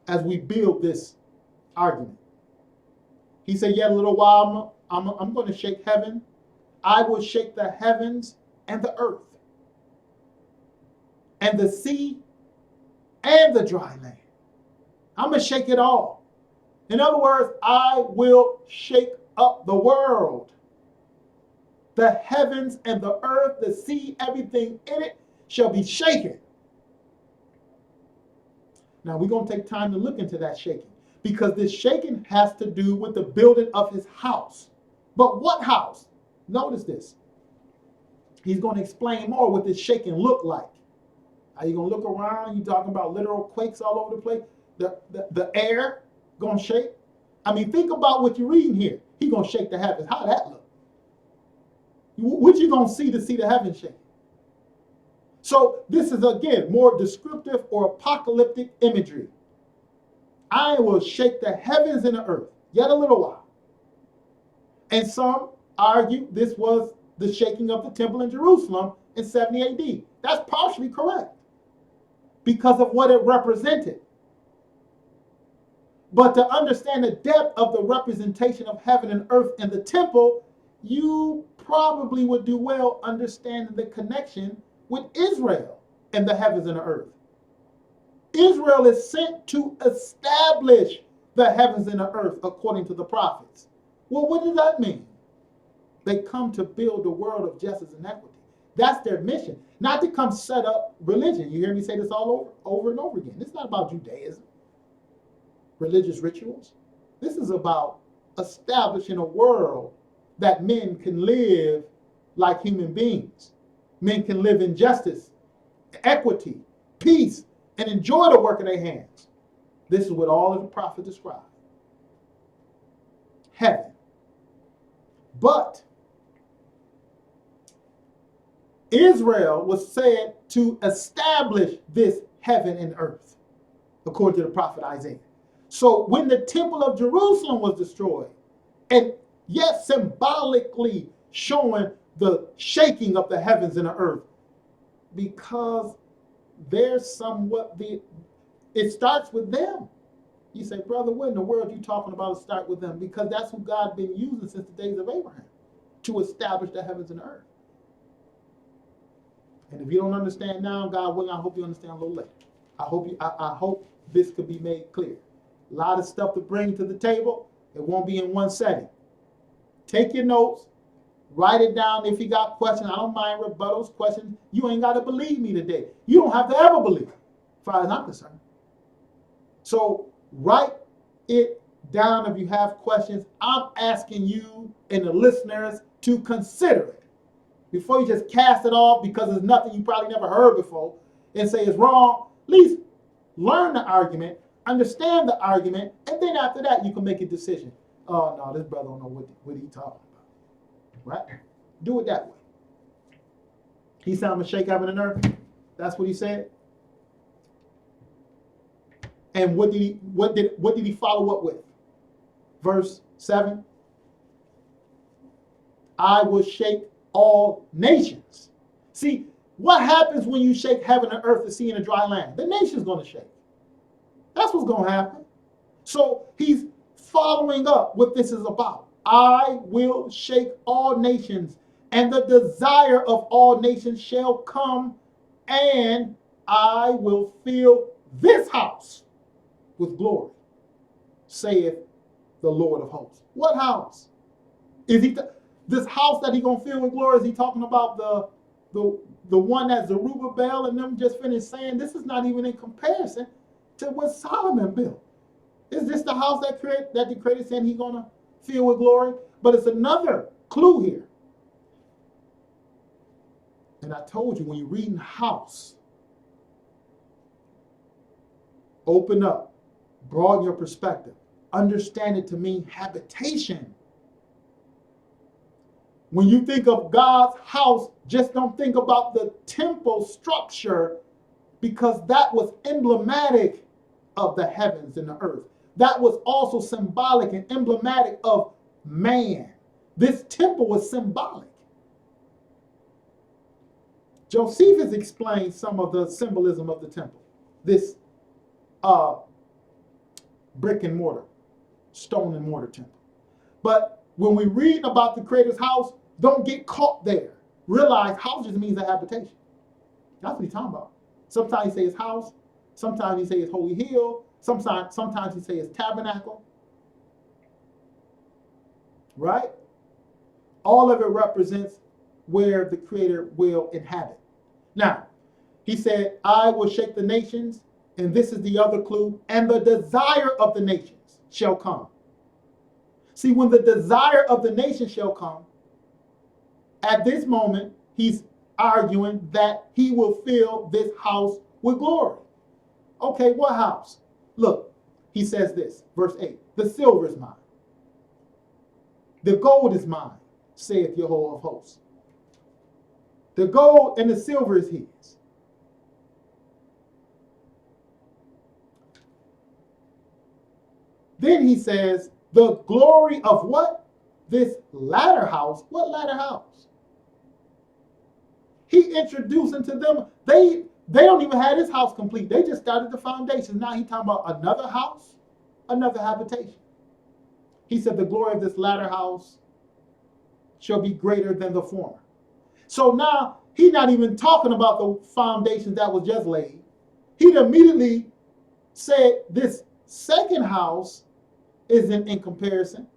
as we build this argument. He said, yet a little while I'm going to shake heaven. I will shake the heavens and the earth and the sea and the dry land. I'm going to shake it all. In other words, I will shake up the world. The heavens and the earth, the sea, everything in it shall be shaken. Now we're going to take time to look into that shaking, because this shaking has to do with the building of his house. But what house? Notice this. He's going to explain more what this shaking looked like. Are you going to look around and you're talking about literal quakes all over the place? The air going to shake? I mean, think about what you're reading here. He's going to shake the heavens. How that look? What you going to see the heavens shake? So this is, again, more descriptive or apocalyptic imagery. I will shake the heavens and the earth yet a little while. And some argue this was the shaking of the temple in Jerusalem in 70 AD. That's partially correct because of what it represented. But to understand the depth of the representation of heaven and earth in the temple, you probably would do well understanding the connection with Israel and the heavens and the earth. Israel is sent to establish the heavens and the earth according to the prophets. Well, what does that mean? They come to build a world of justice and equity. That's their mission, not to come set up religion. You hear me say this all over and over again. It's not about Judaism, religious rituals. This is about establishing a world that men can live like human beings. Men can live in justice, equity, peace, and enjoy the work of their hands. This is what all of the prophets describe. Heaven. But Israel was said to establish this heaven and earth, according to the prophet Isaiah. So when the temple of Jerusalem was destroyed, and yet symbolically showing the shaking of the heavens and the earth, because there's somewhat it starts with them. You say, brother, what in the world are you talking about to start with them? Because that's who God's been using since the days of Abraham to establish the heavens and the earth. And if you don't understand now, God willing, I hope you understand a little later. I hope this could be made clear. A lot of stuff to bring to the table. It won't be in one setting. Take your notes, write it down. If you got questions, I don't mind rebuttals, questions. You ain't got to believe me today. You don't have to ever believe me, as far as I'm concerned. So write it down if you have questions. I'm asking you and the listeners to consider it before you just cast it off because it's nothing you probably never heard before and say it's wrong. At least learn the argument, understand the argument, and then after that you can make a decision. Oh no, this brother don't know what he talking about. Right? Do it that way. He said, I'm gonna shake heaven and earth. That's what he said. And what did he follow up with? Verse 7. I will shake all nations. See, what happens when you shake heaven and earth, the sea, and the dry land? The nation's going to shake. That's what's going to happen. So he's following up what this is about. I will shake all nations, and the desire of all nations shall come, and I will fill this house with glory, saith the Lord of hosts. What house? Is he this house that he gonna fill with glory? Is he talking about the one that Zerubbabel and them just finished saying? This is not even in comparison to what Solomon built. Is this the house that the creator saying he's gonna fill with glory? But it's another clue here. And I told you, when you're reading house, Open up, broaden your perspective. Understand it to mean habitation. When you think of God's house, just don't think about the temple structure, because that was emblematic of the heavens and the earth. That was also symbolic and emblematic of man. This temple was symbolic. Josephus explains some of the symbolism of the temple. This brick and mortar, stone and mortar temple. But when we read about the Creator's house, don't get caught there. Realize house just means a habitation. That's what he's talking about. Sometimes he say his house. Sometimes he say his holy hill. Sometimes he say his tabernacle. Right? All of it represents where the Creator will inhabit. Now, he said, I will shake the nations, and this is the other clue, and the desire of the nations shall come. See, when the desire of the nations shall come, at this moment, he's arguing that he will fill this house with glory. Okay, what house? Look, he says this, verse 8, the silver is mine. The gold is mine, saith Jehovah of hosts. The gold and the silver is his. Then he says, the glory of what? This latter house. What latter house? He introduced into them, they don't even have this house complete. They just started the foundation. Now he's talking about another house, another habitation. He said the glory of this latter house shall be greater than the former. So now he's not even talking about the foundation that was just laid. He immediately said this second house isn't in comparison.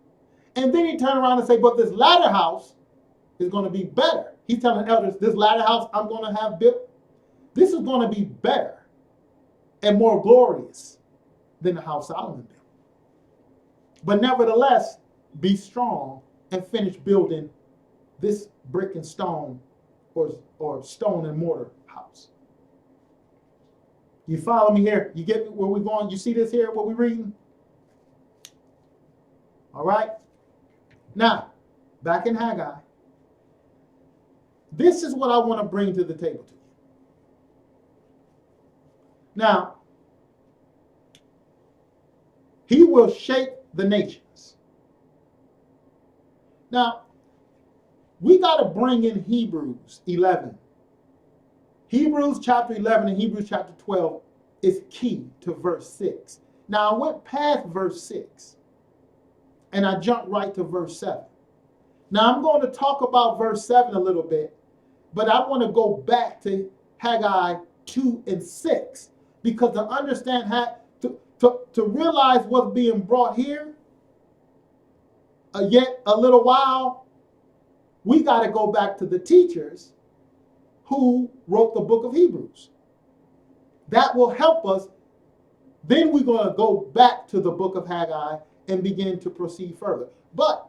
And then he turned around and say, but this latter house is going to be better. He's telling elders, this latter house I'm going to have built, this is going to be better and more glorious than the house Solomon built. But nevertheless, be strong and finish building this brick and stone or stone and mortar house. You follow me here? You get where we're going? You see this here, what we're reading? All right? Now, back in Haggai, this is what I want to bring to the table to you. Now, he will shake the nations. Now, we got to bring in Hebrews 11. Hebrews chapter 11 and Hebrews chapter 12 is key to verse 6. Now, I went past verse 6 and I jumped right to verse 7. Now, I'm going to talk about verse 7 a little bit, but I want to go back to Haggai 2 and 6 because to understand to realize what's being brought here, yet a little while, we got to go back to the teachers who wrote the book of Hebrews. That will help us. Then we're going to go back to the book of Haggai and begin to proceed further. But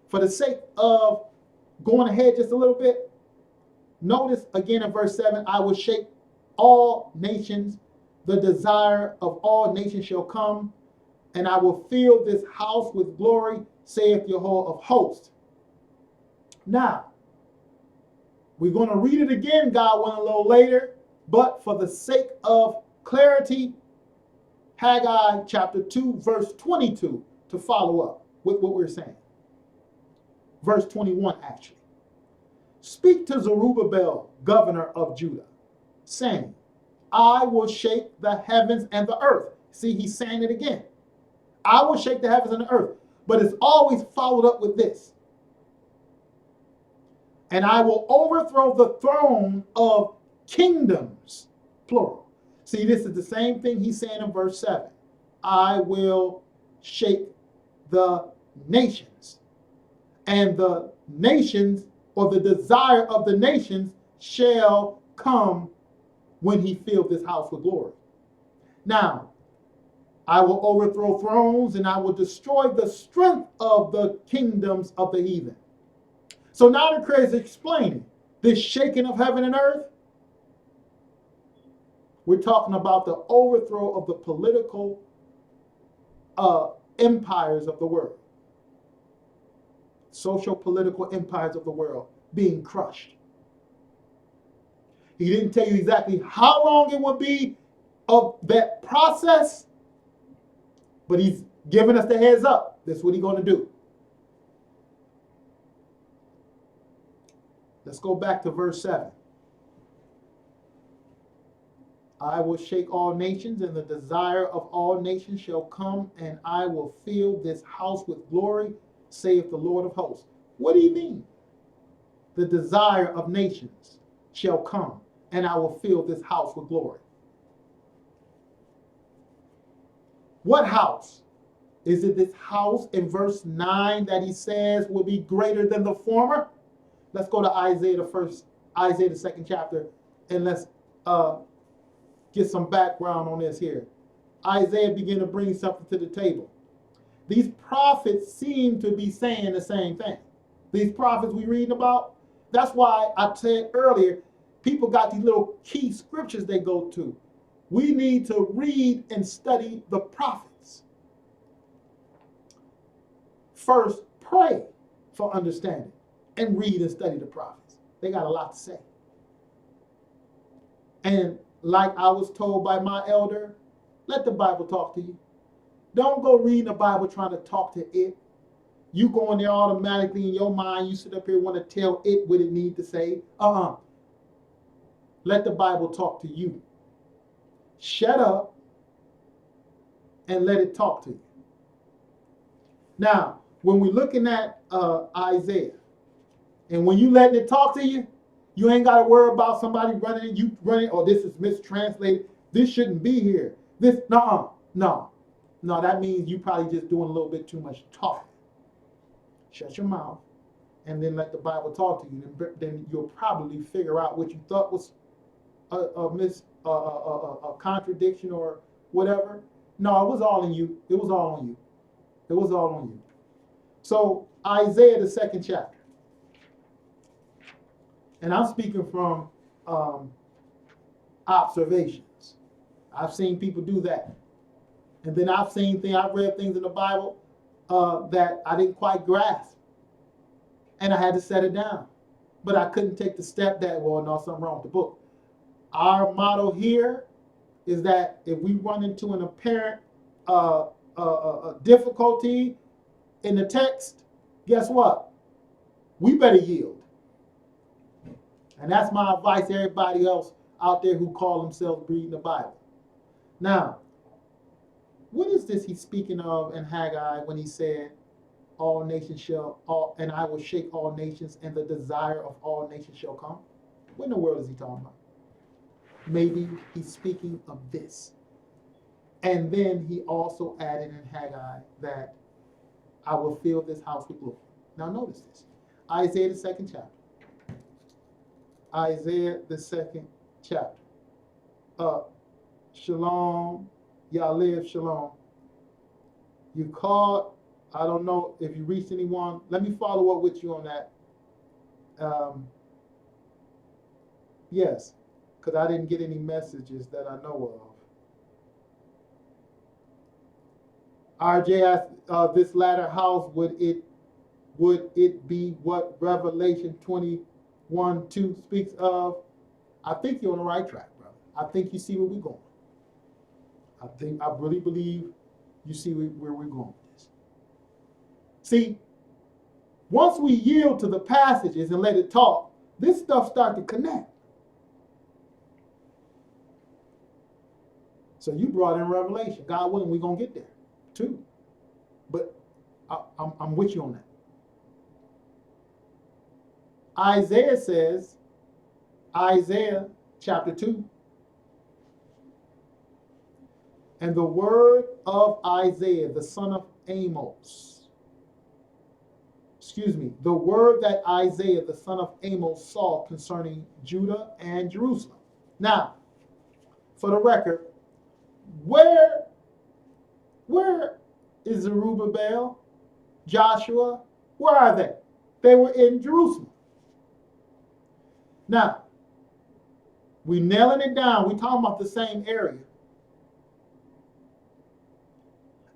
for the sake of going ahead just a little bit, notice again in verse 7, I will shake all nations. The desire of all nations shall come, and I will fill this house with glory, saith Jehovah of hosts. Now, we're going to read it again, God willing, a little later, but for the sake of clarity, Haggai chapter 2, verse 22, to follow up with what we're saying. Verse 21, actually. Speak to Zerubbabel, governor of Judah, saying, I will shake the heavens and the earth. See, he's saying it again. I will shake the heavens and the earth. But it's always followed up with this. And I will overthrow the throne of kingdoms, plural. See, this is the same thing he's saying in verse 7. I will shake the nations. And the nations, or the desire of the nations, shall come when he filled this house with glory. Now, I will overthrow thrones, and I will destroy the strength of the kingdoms of the heathen. So now the Creator is explaining this shaking of heaven and earth. We're talking about the overthrow of the political empires of the world, social political empires of the world being crushed. He didn't tell you exactly how long it would be of that process, but he's giving us the heads up. That's what he's going to do. Let's go back to verse 7. I will shake all nations, and the desire of all nations shall come, and I will fill this house with glory, saith the Lord of hosts. What do you mean? The desire of nations shall come, and I will fill this house with glory. What house? Is it this house in verse 9 that he says will be greater than the former? Let's go to Isaiah the second chapter, and let's get some background on this here. Isaiah began to bring something to the table. These prophets seem to be saying the same thing. These prophets we reading about, that's why I said earlier, people got these little key scriptures they go to. We need to read and study the prophets. First, pray for understanding and read and study the prophets. They got a lot to say. And like I was told by my elder, let the Bible talk to you. Don't go reading the Bible trying to talk to it. You go in there automatically in your mind, you sit up here want to tell it what it needs to say. Let the Bible talk to you. Shut up and let it talk to you. Now, when we're looking at Isaiah, and when you letting it talk to you, you ain't got to worry about somebody running, oh, this is mistranslated. This shouldn't be here. No. That means you probably just doing a little bit too much talking. Shut your mouth and then let the Bible talk to you. Then you'll probably figure out what you thought was a contradiction or whatever. No, it was all in you. It was all on you. It was all on you. So Isaiah the second chapter. And I'm speaking from observations. I've seen people do that. And then I've read things in the Bible that I didn't quite grasp. And I had to set it down. But I couldn't take the step that, well, no, something wrong with the book. Our motto here is that if we run into an apparent difficulty in the text, guess what? We better yield. And that's my advice to everybody else out there who call themselves reading the Bible. Now, what is this he's speaking of in Haggai when he said, all nations and I will shake all nations, and the desire of all nations shall come? What in the world is he talking about? Maybe he's speaking of this. And then he also added in Haggai that I will fill this house with glory. Now notice this. Isaiah the second chapter. Isaiah the second chapter. Shalom, Yalev Shalom. You called, I don't know if you reached anyone. Let me follow up with you on that. Yes, because I didn't get any messages that I know of. RJ asked, this latter house, would it be what Revelation 21:2 speaks of? I think you're on the right track, brother. I think you see where we're going. I really believe you see where we're going with this. See, once we yield to the passages and let it talk, this stuff starts to connect. So you brought in Revelation. God willing, we're going to get there too. But I'm with you on that. Isaiah says, Isaiah chapter 2, and the word of Isaiah, the son of Amos, the word that Isaiah, the son of Amos, saw concerning Judah and Jerusalem. Now, for the record, where is Zerubbabel, Joshua? Where are they? They were in Jerusalem. Now, We nailing it down. We talking about the same area.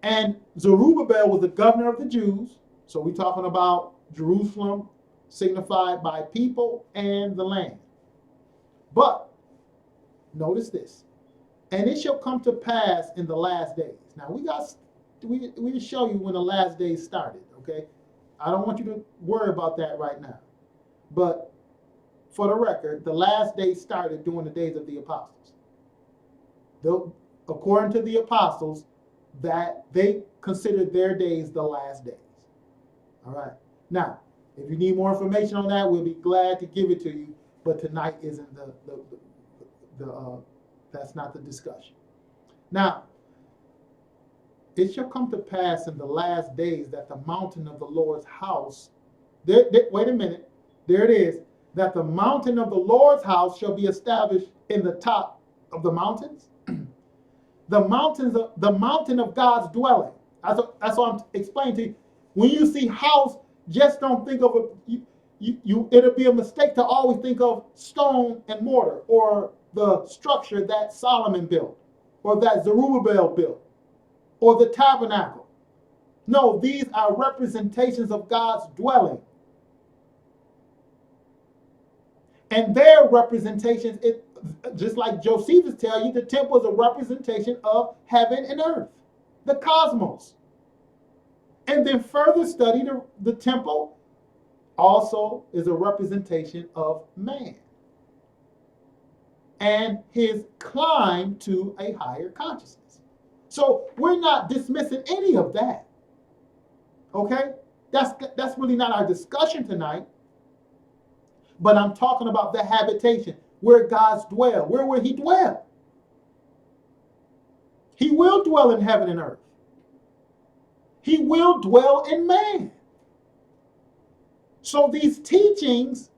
And Zerubbabel was the governor of the Jews. So we're talking about Jerusalem signified by people and the land. But notice this. And it shall come to pass in the last days. Now we show you when the last days started, okay? I don't want you to worry about that right now. But for the record, the last days started during the days of the apostles. According to the apostles, that they considered their days the last days. All right. Now, if you need more information on that, we'll be glad to give it to you. But tonight isn't that's not the discussion. Now, it shall come to pass in the last days that the mountain of the Lord's house, wait a minute, there it is, that the mountain of the Lord's house shall be established in the top of the mountains. The mountain of God's dwelling. That's what I'm explaining to you. When you see house, just don't think of it'll be a mistake to always think of stone and mortar or the structure that Solomon built or that Zerubbabel built or the tabernacle. No, these are representations of God's dwelling. And their representations, just like Josephus tells you, the temple is a representation of heaven and earth, the cosmos. And then further study the temple also is a representation of man and his climb to a higher consciousness. So we're not dismissing any of that. Okay? That's really not our discussion tonight. But I'm talking about the habitation, where God's dwell. Where will he dwell? He will dwell in heaven and earth. He will dwell in man. So these teachings,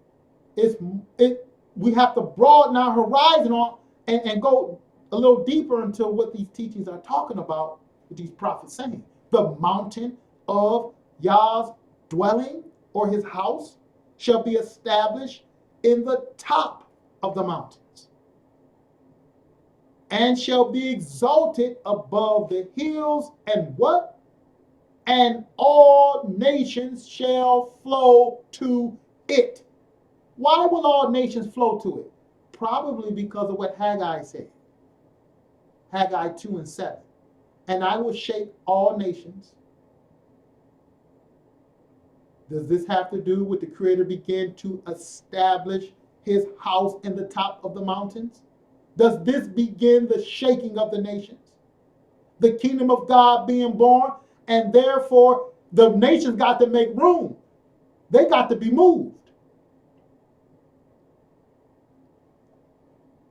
we have to broaden our horizon on and go a little deeper into what these teachings are talking about, what these prophets saying. The mountain of Yah's dwelling or his house shall be established in the top of the mountains and shall be exalted above the hills, and what? And all nations shall flow to it. Why will all nations flow to it? Probably because of what Haggai said. Haggai 2 and 7. And I will shake all nations. Does this have to do with the Creator begin to establish his house in the top of the mountains? Does this begin the shaking of the nations? The kingdom of God being born, and therefore the nations got to make room. They got to be moved.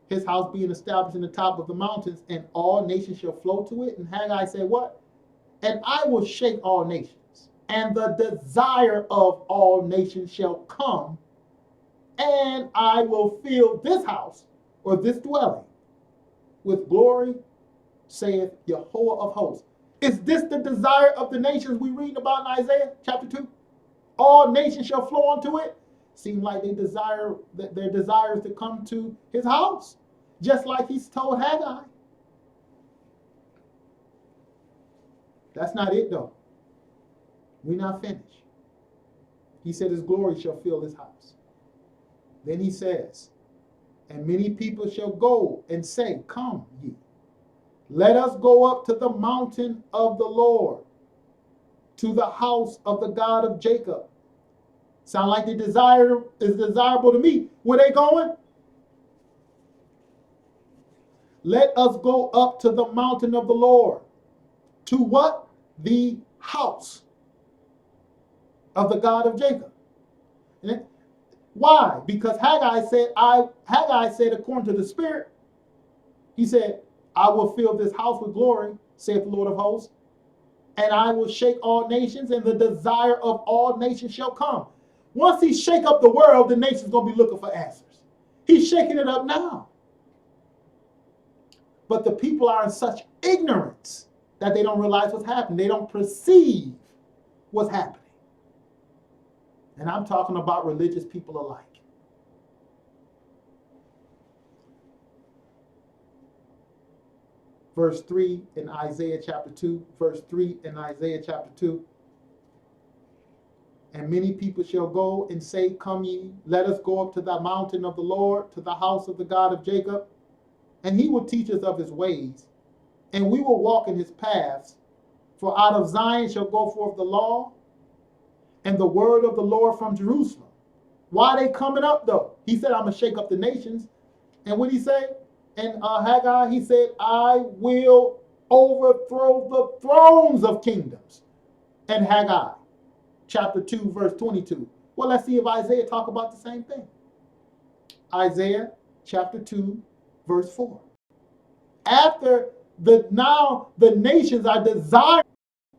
His house being established in the top of the mountains, and all nations shall flow to it. And Haggai said what? And I will shake all nations, and the desire of all nations shall come, and I will fill this house, or this dwelling, with glory, saith Jehovah of hosts. Is this the desire of the nations we read about in Isaiah chapter 2? All nations shall flow unto it. Seems like their desire is to come to his house, just like he's told Haggai. That's not it though. We're not finished. He said his glory shall fill this house. Then he says, and many people shall go and say, come ye, let us go up to the mountain of the Lord, to the house of the God of Jacob. Sound like the desire is desirable to me. Where they going? Let us go up to the mountain of the Lord. To what? The house of the God of Jacob. Why? Because Haggai said, according to the Spirit, he said, I will fill this house with glory, saith the Lord of hosts, and I will shake all nations, and the desire of all nations shall come. Once he shake up the world, the nation's going to be looking for answers. He's shaking it up now. But the people are in such ignorance that they don't realize what's happening. They don't perceive what's happening. And I'm talking about religious people alike. verse 3 in Isaiah chapter 2, verse 3 in Isaiah chapter 2. And many people shall go and say, come ye, let us go up to the mountain of the Lord, to the house of the God of Jacob, and he will teach us of his ways, and we will walk in his paths. For out of Zion shall go forth the law, and the word of the Lord from Jerusalem. Why are they coming up though? He said, I'm going to shake up the nations. And what did he say? In Haggai, he said, I will overthrow the thrones of kingdoms. And Haggai, chapter 2, verse 22. Well, let's see if Isaiah talk about the same thing. Isaiah chapter 2, verse 4. After now the nations are desiring,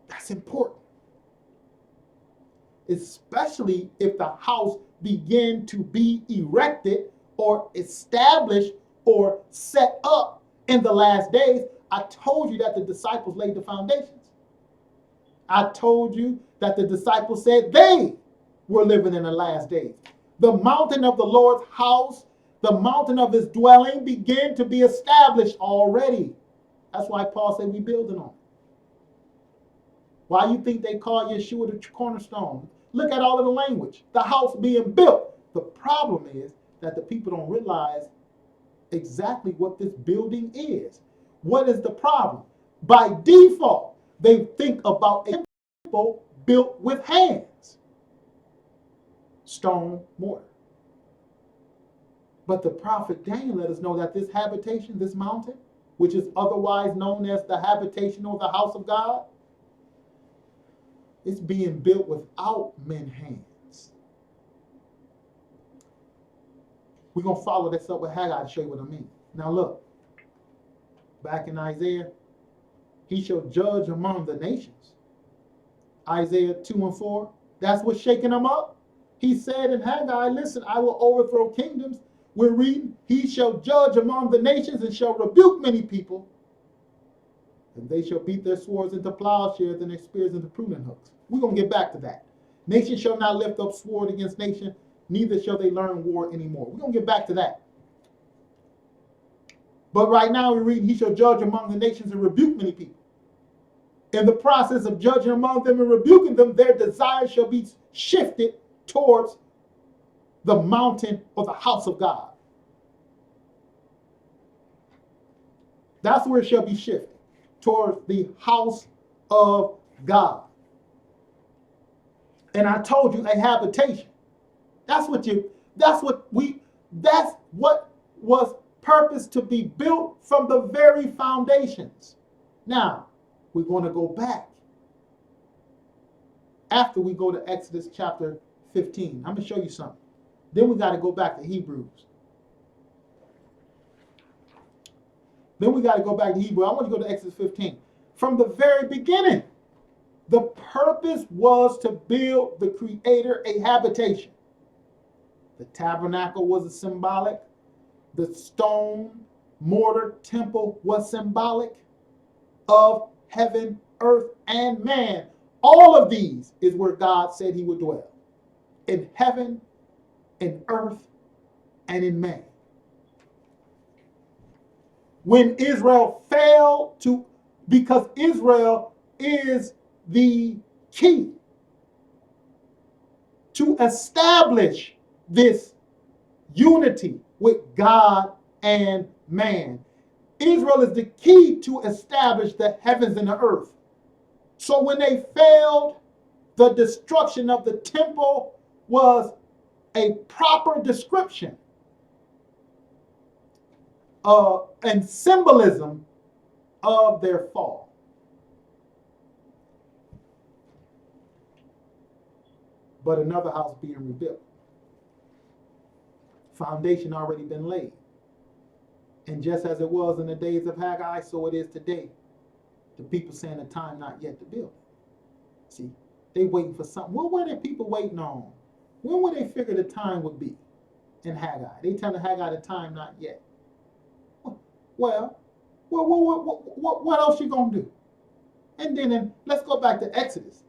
that's important. Especially if the house begin to be erected or established or set up in the last days. I told you that the disciples laid the foundations. I told you that the disciples said they were living in the last days. The mountain of the Lord's house, the mountain of his dwelling began to be established already. That's why Paul said we building on it. Why you think they call Yeshua the cornerstone? Look at all of the language. The house being built. The problem is that the people don't realize exactly what this building is. What is the problem? By default, they think about a temple built with hands. Stone, mortar. But the prophet Daniel let us know that this habitation, this mountain, which is otherwise known as the habitation or the house of God, it's being built without men's hands. We're going to follow this up with Haggai to show you what I mean. Now look, back in Isaiah, he shall judge among the nations. Isaiah 2 and 4, that's what's shaking them up. He said in Haggai, listen, I will overthrow kingdoms. We're reading, he shall judge among the nations and shall rebuke many people. And they shall beat their swords into plowshares and their spears into pruning hooks. We're going to get back to that. Nation shall not lift up sword against nation, neither shall they learn war anymore. We're going to get back to that. But right now we read, he shall judge among the nations and rebuke many people. In the process of judging among them and rebuking them, their desires shall be shifted towards the mountain or the house of God. That's where it shall be shifted, towards the house of God. And I told you a habitation. That's what was purposed to be built from the very foundations. Now, we're going to go back. After we go to Exodus chapter 15, I'm going to show you something. Then we got to go back to Hebrews. I want you to go to Exodus 15. From the very beginning, the purpose was to build the Creator a habitation. The tabernacle was a symbolic. The stone, mortar, temple was symbolic of heaven, earth, and man. All of these is where God said he would dwell. In heaven, in earth, and in man. When Israel failed to, because Israel is the key to establish this unity with God and man. Israel is the key to establish the heavens and the earth. So when they failed, the destruction of the temple was a proper description and symbolism of their fall. But another house being rebuilt. Foundation already been laid. And just as it was in the days of Haggai, so it is today. The people saying the time not yet to build it. See, they waiting for something. What were the people waiting on? When would they figure the time would be in Haggai? They telling Haggai the time not yet. Well, what else you gonna do? And then let's go back to Exodus.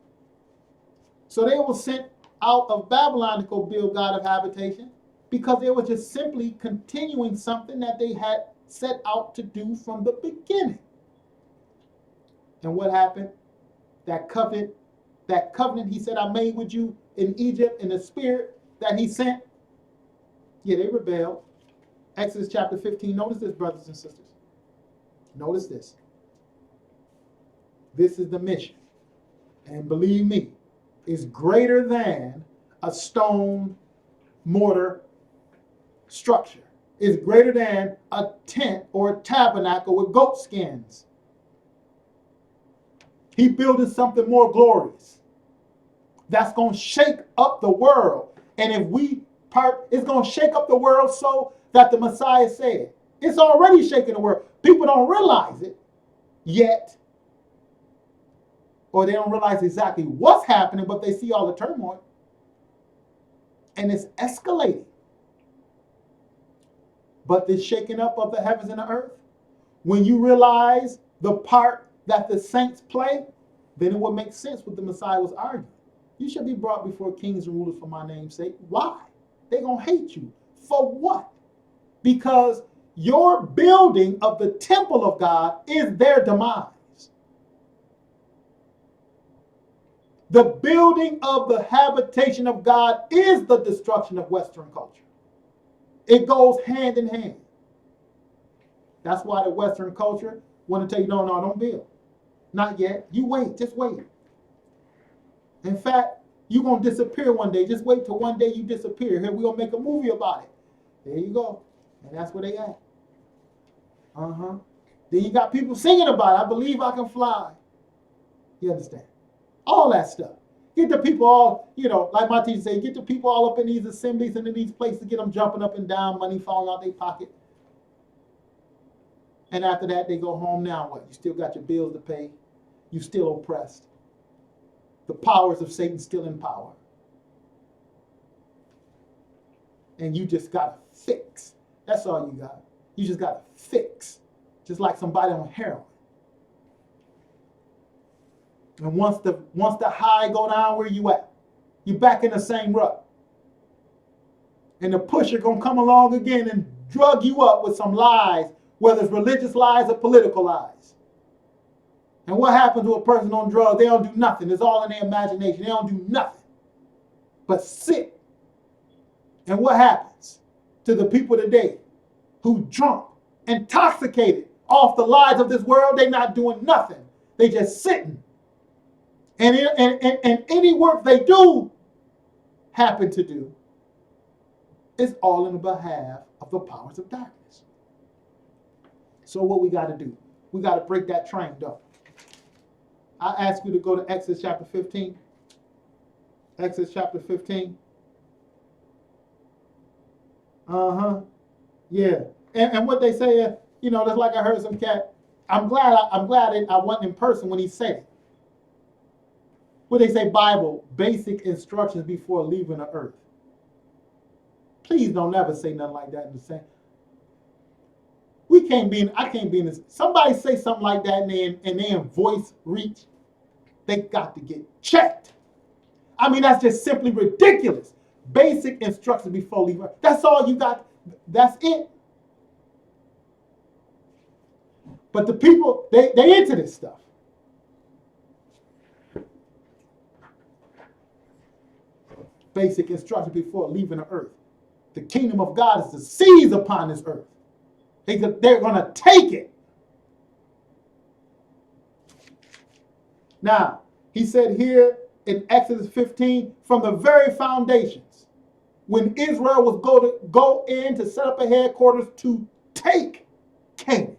So they were sent out of Babylon to go build God of habitation because they were just simply continuing something that they had set out to do from the beginning. And what happened? That covenant he said I made with you in Egypt in the spirit that he sent. Yeah, they rebelled. Exodus chapter 15. Notice this, brothers and sisters. Notice this. This is the mission. And believe me, it's greater than a stone mortar structure. It's greater than a tent or a tabernacle with goat skins. He building something more glorious. That's going to shake up the world. And if we it's going to shake up the world so that the Messiah said. It's already shaking the world. People don't realize it yet. Or they don't realize exactly what's happening, but they see all the turmoil. And it's escalating. But the shaking up of the heavens and the earth, when you realize the part that the saints play, then it would make sense what the Messiah was arguing. You should be brought before kings and rulers for my name's sake. Why? They're going to hate you. For what? Because your building of the temple of God is their demise. The building of the habitation of God is the destruction of Western culture. It goes hand in hand. That's why the Western culture want to tell you, no, don't build. Not yet. You wait. Just wait. In fact, you're going to disappear one day. Just wait till one day you disappear. Here, we're going to make a movie about it. There you go. And that's where they at. Then you got people singing about it. I believe I can fly. You understand? All that stuff. Get the people all, like my teacher say, get the people all up in these assemblies and in these places, get them jumping up and down, money falling out their pocket. And after that, they go home. Now what? You still got your bills to pay. You still oppressed. The powers of Satan still in power. And you just got to fix. That's all you got. You just got to fix. Just like somebody on heroin. And once the high go down, where you at? You back in the same rut. And the pusher gonna come along again and drug you up with some lies, whether it's religious lies or political lies. And what happens to a person on drugs? They don't do nothing. It's all in their imagination. They don't do nothing but sit. And what happens to the people today who drunk, intoxicated off the lies of this world? They're not doing nothing. They just sitting. And any work they do happen to do is all in the behalf of the powers of darkness. So what we got to do? We got to break that train up. I ask you to go to Exodus chapter 15. Exodus chapter 15. Yeah. And what they say, that's like I heard some cat. I'm glad I wasn't in person when he said it. What they say, Bible, basic instructions before leaving the earth. Please don't ever say nothing like that in the same. I can't be in this. Somebody say something like that and their voice reach, they got to get checked. I mean, that's just simply ridiculous. Basic instructions before leaving. That's all you got. That's it. But the people, they into this stuff. Basic instructions before leaving the earth. The kingdom of God is to seize upon this earth. They're going to take it. Now, he said here in Exodus 15, from the very foundations, when Israel was go in to set up a headquarters to take Canaan,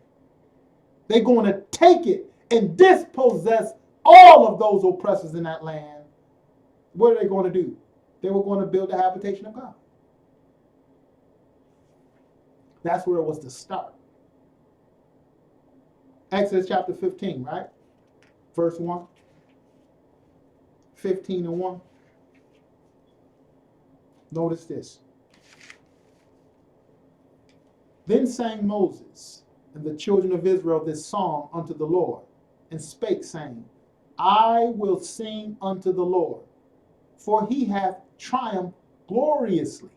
they're going to take it and dispossess all of those oppressors in that land. What are they going to do? They were going to build the habitation of God. That's where it was to start. Exodus chapter 15, right? Verse 1. 15 and 1. Notice this. Then sang Moses and the children of Israel this song unto the Lord, and spake, saying, I will sing unto the Lord, for he hath triumphed gloriously.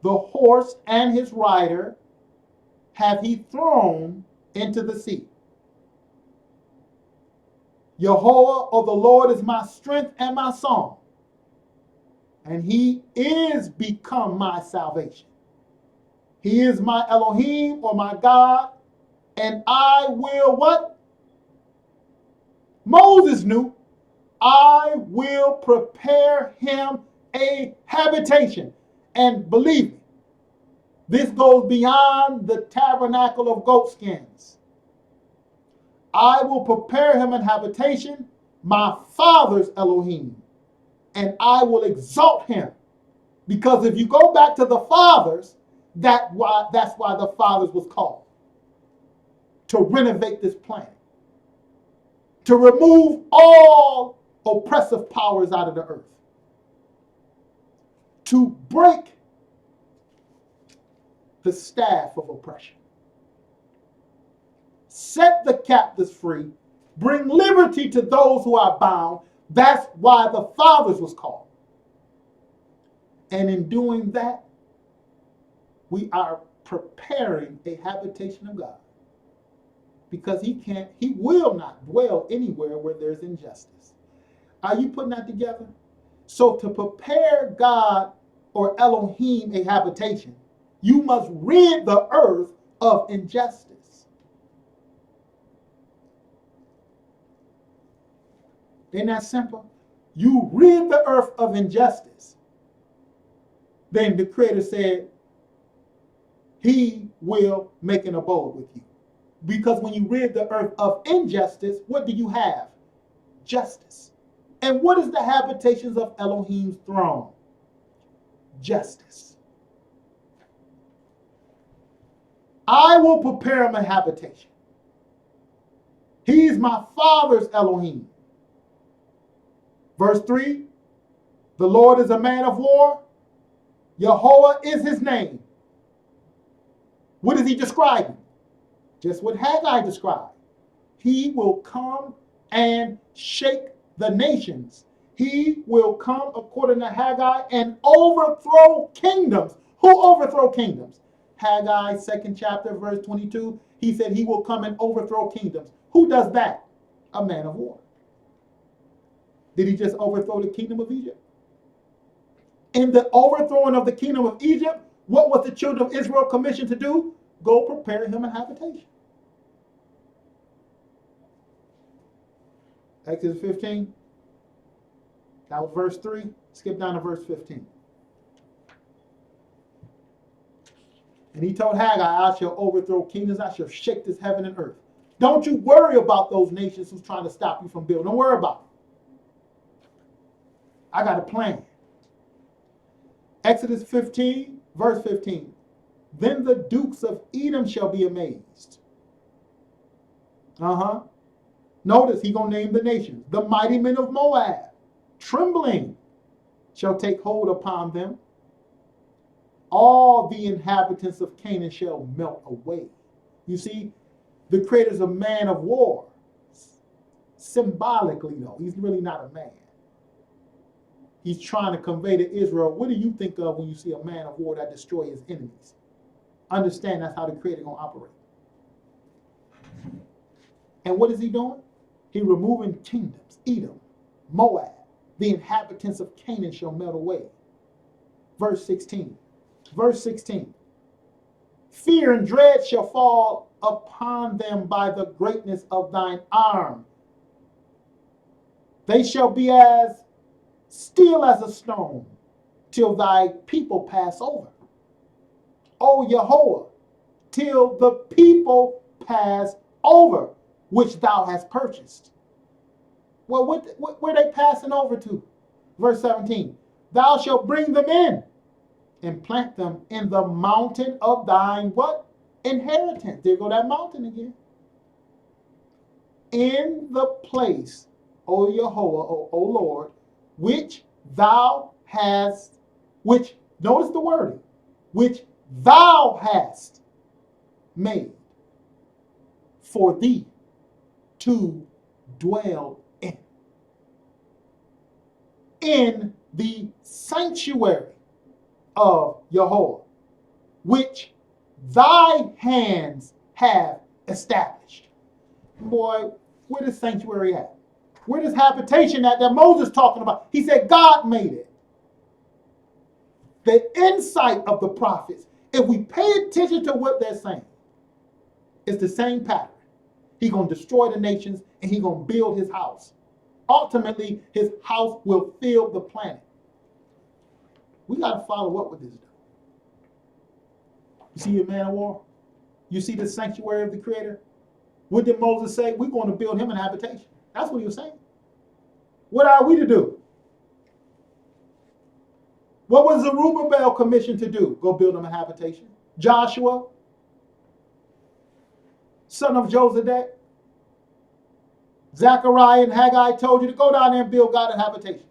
The horse and his rider hath he thrown into the sea. Yehovah, or the Lord, is my strength and my song, and he is become my salvation. He is my Elohim, or my God, and I will what? Moses knew. I will prepare him a habitation. And believe me, this goes beyond the tabernacle of goatskins. I will prepare him a habitation, my father's Elohim, and I will exalt him. Because if you go back to the fathers, that's why the fathers was called. To renovate this planet. To remove all oppressive powers out of the earth. To break the staff of oppression. Set the captives free. Bring liberty to those who are bound. That's why the fathers was called. And in doing that, we are preparing a habitation of God. Because he will not dwell anywhere where there's injustice. Are you putting that together? So to prepare God or Elohim a habitation, you must rid the earth of injustice. Isn't that simple? You rid the earth of injustice. Then the Creator said, he will make an abode with you. Because when you rid the earth of injustice, what do you have? Justice. And what is the habitations of Elohim's throne? Justice. I will prepare him a habitation. He's my father's Elohim. Verse 3, the Lord is a man of war. Yehovah is his name. What is he describing? Just what Haggai described. He will come and shake the nations. He will come, according to Haggai, and overthrow kingdoms. Who overthrow kingdoms? Haggai, 2nd chapter, verse 22. He said he will come and overthrow kingdoms. Who does that? A man of war. Did he just overthrow the kingdom of Egypt? In the overthrowing of the kingdom of Egypt, what was the children of Israel commissioned to do? Go prepare him a habitation. Exodus 15. That was verse 3. Skip down to verse 15. And he told Haggai, I shall overthrow kingdoms. I shall shake this heaven and earth. Don't you worry about those nations who's trying to stop you from building. Don't worry about it. I got a plan. Exodus 15, verse 15. Then the dukes of Edom shall be amazed. Notice he gonna name the nations. The mighty men of Moab, trembling, shall take hold upon them. All the inhabitants of Canaan shall melt away. You see, the Creator's a man of war. Symbolically, though, he's really not a man. He's trying to convey to Israel, what do you think of when you see a man of war that destroys his enemies? Understand that's how the Creator gonna operate. And what is he doing? He removing kingdoms, Edom, Moab, the inhabitants of Canaan shall melt away. Verse 16. Verse 16. Fear and dread shall fall upon them by the greatness of thine arm. They shall be as still as a stone till thy people pass over. O Yehovah, till the people pass over, which thou hast purchased. Well, where they passing over to? Verse 17. Thou shalt bring them in and plant them in the mountain of thine what? Inheritance. There go that mountain again. In the place, O Yehovah, O Lord, which thou hast, which, notice the wording, which thou hast made for thee to dwell in the sanctuary of Yehovah, which thy hands have established. Boy, where the sanctuary at? Where this habitation at that Moses talking about? He said God made it. The insight of the prophets, if we pay attention to what they're saying, it's the same pattern. He's going to destroy the nations and he's going to build his house. Ultimately, his house will fill the planet. We got to follow up with this. You see your man of war? You see the sanctuary of the Creator? What did Moses say? We're going to build him an habitation. That's what he was saying. What are we to do? What was Zerubbabel commissioned to do? Go build him a habitation. Joshua, son of Josedek, Zechariah and Haggai told you to go down there and build God a habitation.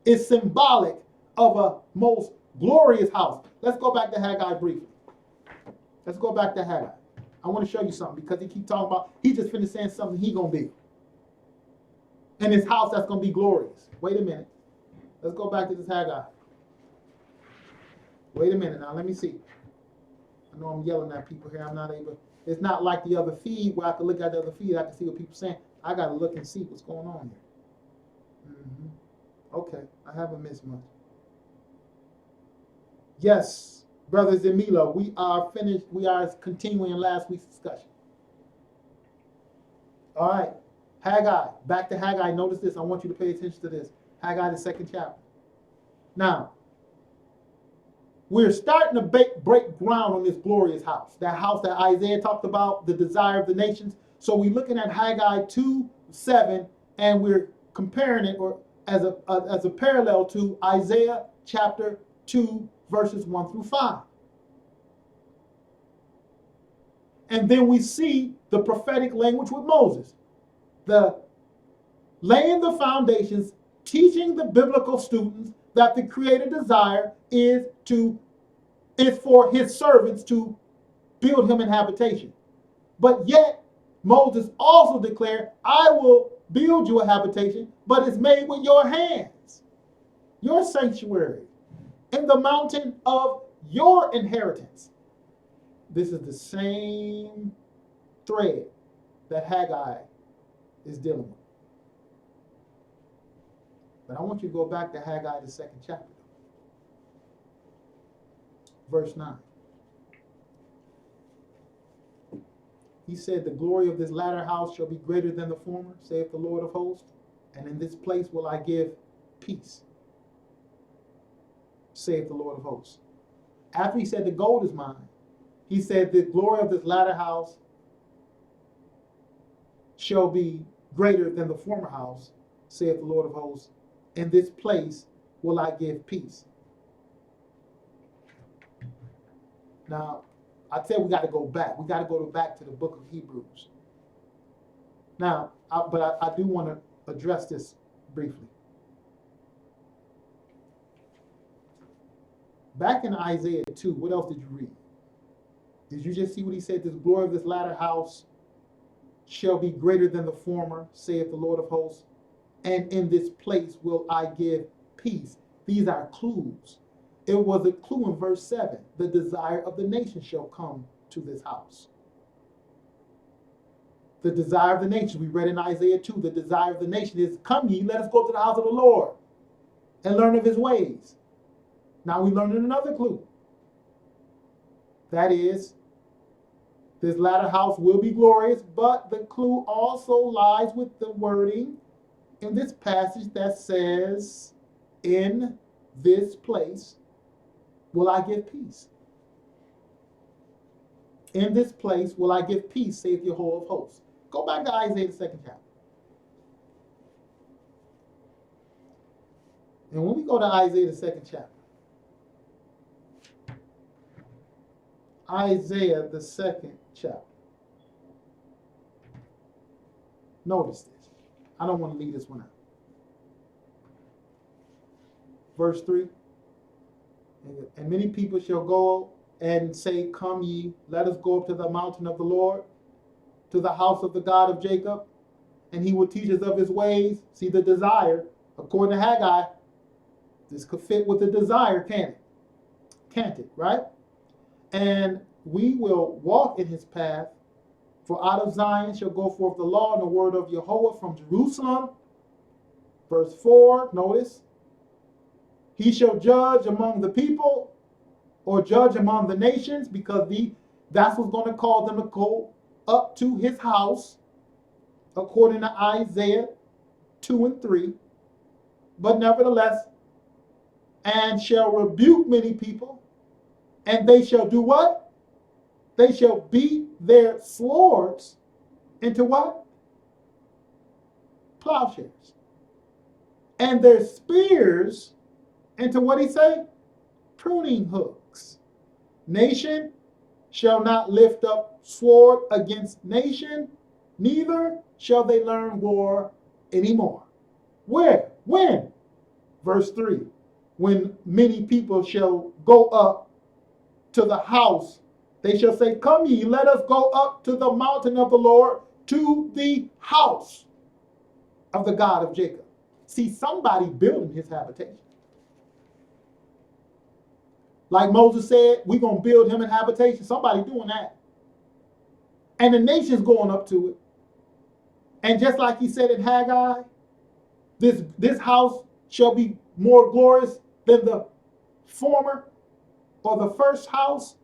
It's symbolic of a most glorious house. Let's go back to Haggai briefly. Let's go back to Haggai. I want to show you something because he keep talking about, he just finished saying something he going to build. And his house that's going to be glorious. Wait a minute. Let's go back to this Haggai. Wait a minute now, let me see. I know I'm yelling at people here. I'm not able, it's not like the other feed where I can look at the other feed. I can see what people are saying. I got to look and see what's going on here. Okay, I haven't missed much. Yes, brothers in Milo, we are finished. We are continuing last week's discussion. All right, Haggai, back to Haggai. Notice this. I want you to pay attention to this. Haggai, the 2nd chapter. Now, we're starting to break ground on this glorious house. That house that Isaiah talked about, the desire of the nations. So we're looking at Haggai 2:7, and we're comparing it or as a parallel to Isaiah chapter 2, verses 1 through 5. And then we see the prophetic language with Moses. The laying the foundations, teaching the biblical students that the Creator desire is for his servants to build him an habitation. But yet, Moses also declared, I will build you a habitation, but it's made with your hands, your sanctuary, in the mountain of your inheritance. This is the same thread that Haggai is dealing with. But I want you to go back to Haggai, the 2nd chapter. Verse 9. He said, the glory of this latter house shall be greater than the former, saith the Lord of hosts, and in this place will I give peace, saith the Lord of hosts. After he said the gold is mine, he said the glory of this latter house shall be greater than the former house, saith the Lord of hosts. In this place will I give peace. Now, I said we got to go back. We got to go back to the book of Hebrews. Now, I do want to address this briefly. Back in Isaiah 2, what else did you read? Did you just see what he said? This glory of this latter house shall be greater than the former, saith the Lord of hosts. And in this place will I give peace. These are clues. It was a clue in verse 7. The desire of the nation shall come to this house. The desire of the nation. We read in Isaiah 2, the desire of the nation is, come ye, let us go to the house of the Lord and learn of his ways. Now we learned another clue. That is, this latter house will be glorious, but the clue also lies with the wording in this passage that says, in this place will I give peace. In this place will I give peace, saith Jehovah of hosts. Go back to Isaiah, the 2nd chapter. And when we go to Isaiah, the 2nd chapter, Isaiah, the 2nd chapter. Notice this. I don't want to leave this one out. Verse 3. And many people shall go and say, come ye, let us go up to the mountain of the Lord, to the house of the God of Jacob, and he will teach us of his ways. See the desire, according to Haggai, this could fit with the desire, can't it? Can't it, right? And we will walk in his path, for out of Zion shall go forth the law and the word of Jehovah from Jerusalem. Verse 4, notice, he shall judge among the people or judge among the nations, because that's what's going to cause them to go up to his house, according to Isaiah 2 and 3. But nevertheless, and shall rebuke many people, and they shall do what? They shall beat their swords into what? Plowshares. And their spears into what he say? Pruning hooks. Nation shall not lift up sword against nation, neither shall they learn war anymore. Where? When? Verse 3. When many people shall go up to the house, they shall say, come ye, let us go up to the mountain of the Lord, to the house of the God of Jacob. See, somebody building his habitation. Like Moses said, we're going to build him an habitation. Somebody doing that. And the nation's going up to it. And just like he said in Haggai, this house shall be more glorious than the former or the first house.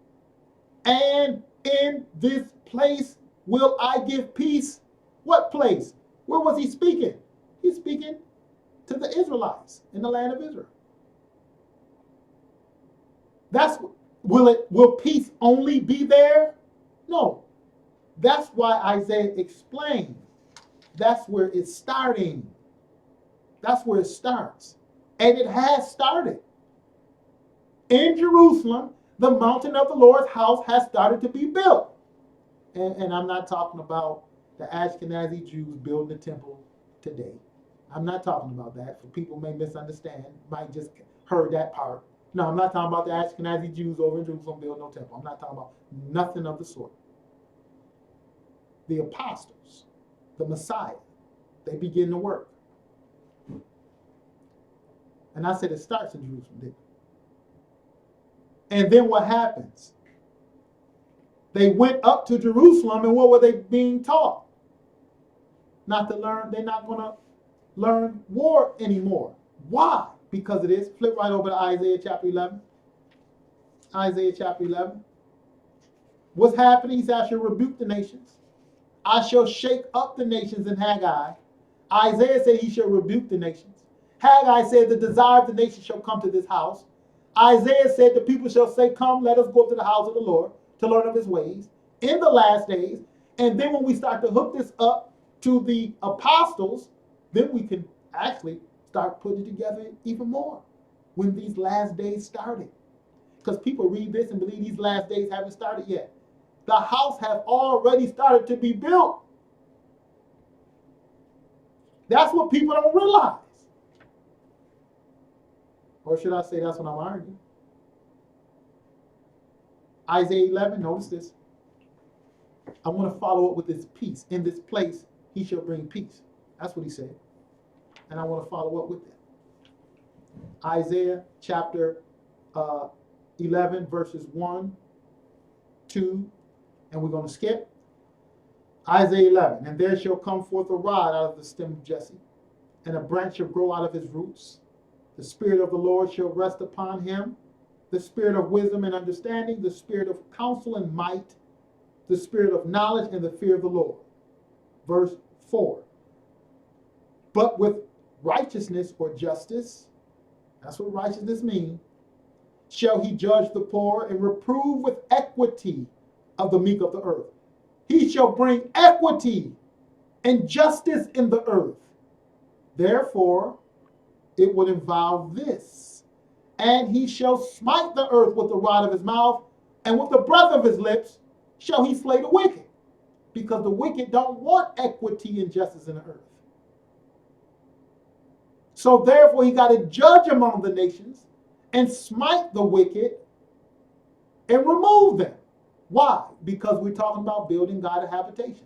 And in this place will I give peace. What place? Where was he speaking? He's speaking to the Israelites in the land of Israel. Will peace only be there? No. That's why Isaiah explained. That's where it's starting. That's where it starts. And it has started. In Jerusalem, the mountain of the Lord's house has started to be built. And I'm not talking about the Ashkenazi Jews building the temple today. I'm not talking about that. For people may misunderstand, might just heard that part. No, I'm not talking about the Ashkenazi Jews over in Jerusalem building no temple. I'm not talking about nothing of the sort. The apostles, the Messiah, they begin to work. And I said it starts in Jerusalem, didn't it? And then what happens? They went up to Jerusalem, and what were they being taught? Not to learn, they're not going to learn war anymore. Why? Because of this. Flip right over to Isaiah chapter 11. Isaiah chapter 11. What's happening? He said, I shall rebuke the nations. I shall shake up the nations in Haggai. Isaiah said he shall rebuke the nations. Haggai said the desire of the nation shall come to this house. Isaiah said the people shall say, come, let us go up to the house of the Lord to learn of his ways in the last days. And then when we start to hook this up to the apostles, then we can actually start putting it together even more when these last days started. Because people read this and believe these last days haven't started yet. The house has already started to be built. That's what people don't realize. Or should I say that's what I'm arguing? Isaiah 11, notice this. I want to follow up with this peace. In this place, he shall bring peace. That's what he said. And I want to follow up with that. Isaiah chapter 11, verses 1, 2, and we're going to skip. Isaiah 11, and there shall come forth a rod out of the stem of Jesse, and a branch shall grow out of his roots. The Spirit of the Lord shall rest upon him, the Spirit of wisdom and understanding, the Spirit of counsel and might, the Spirit of knowledge and the fear of the Lord. Verse 4. But with righteousness or justice, that's what righteousness means, shall he judge the poor and reprove with equity of the meek of the earth. He shall bring equity and justice in the earth. Therefore, it would involve this. And he shall smite the earth with the rod of his mouth, and with the breath of his lips shall he slay the wicked. Because the wicked don't want equity and justice in the earth. So therefore, he got to judge among the nations and smite the wicked and remove them. Why? Because we're talking about building God a habitation.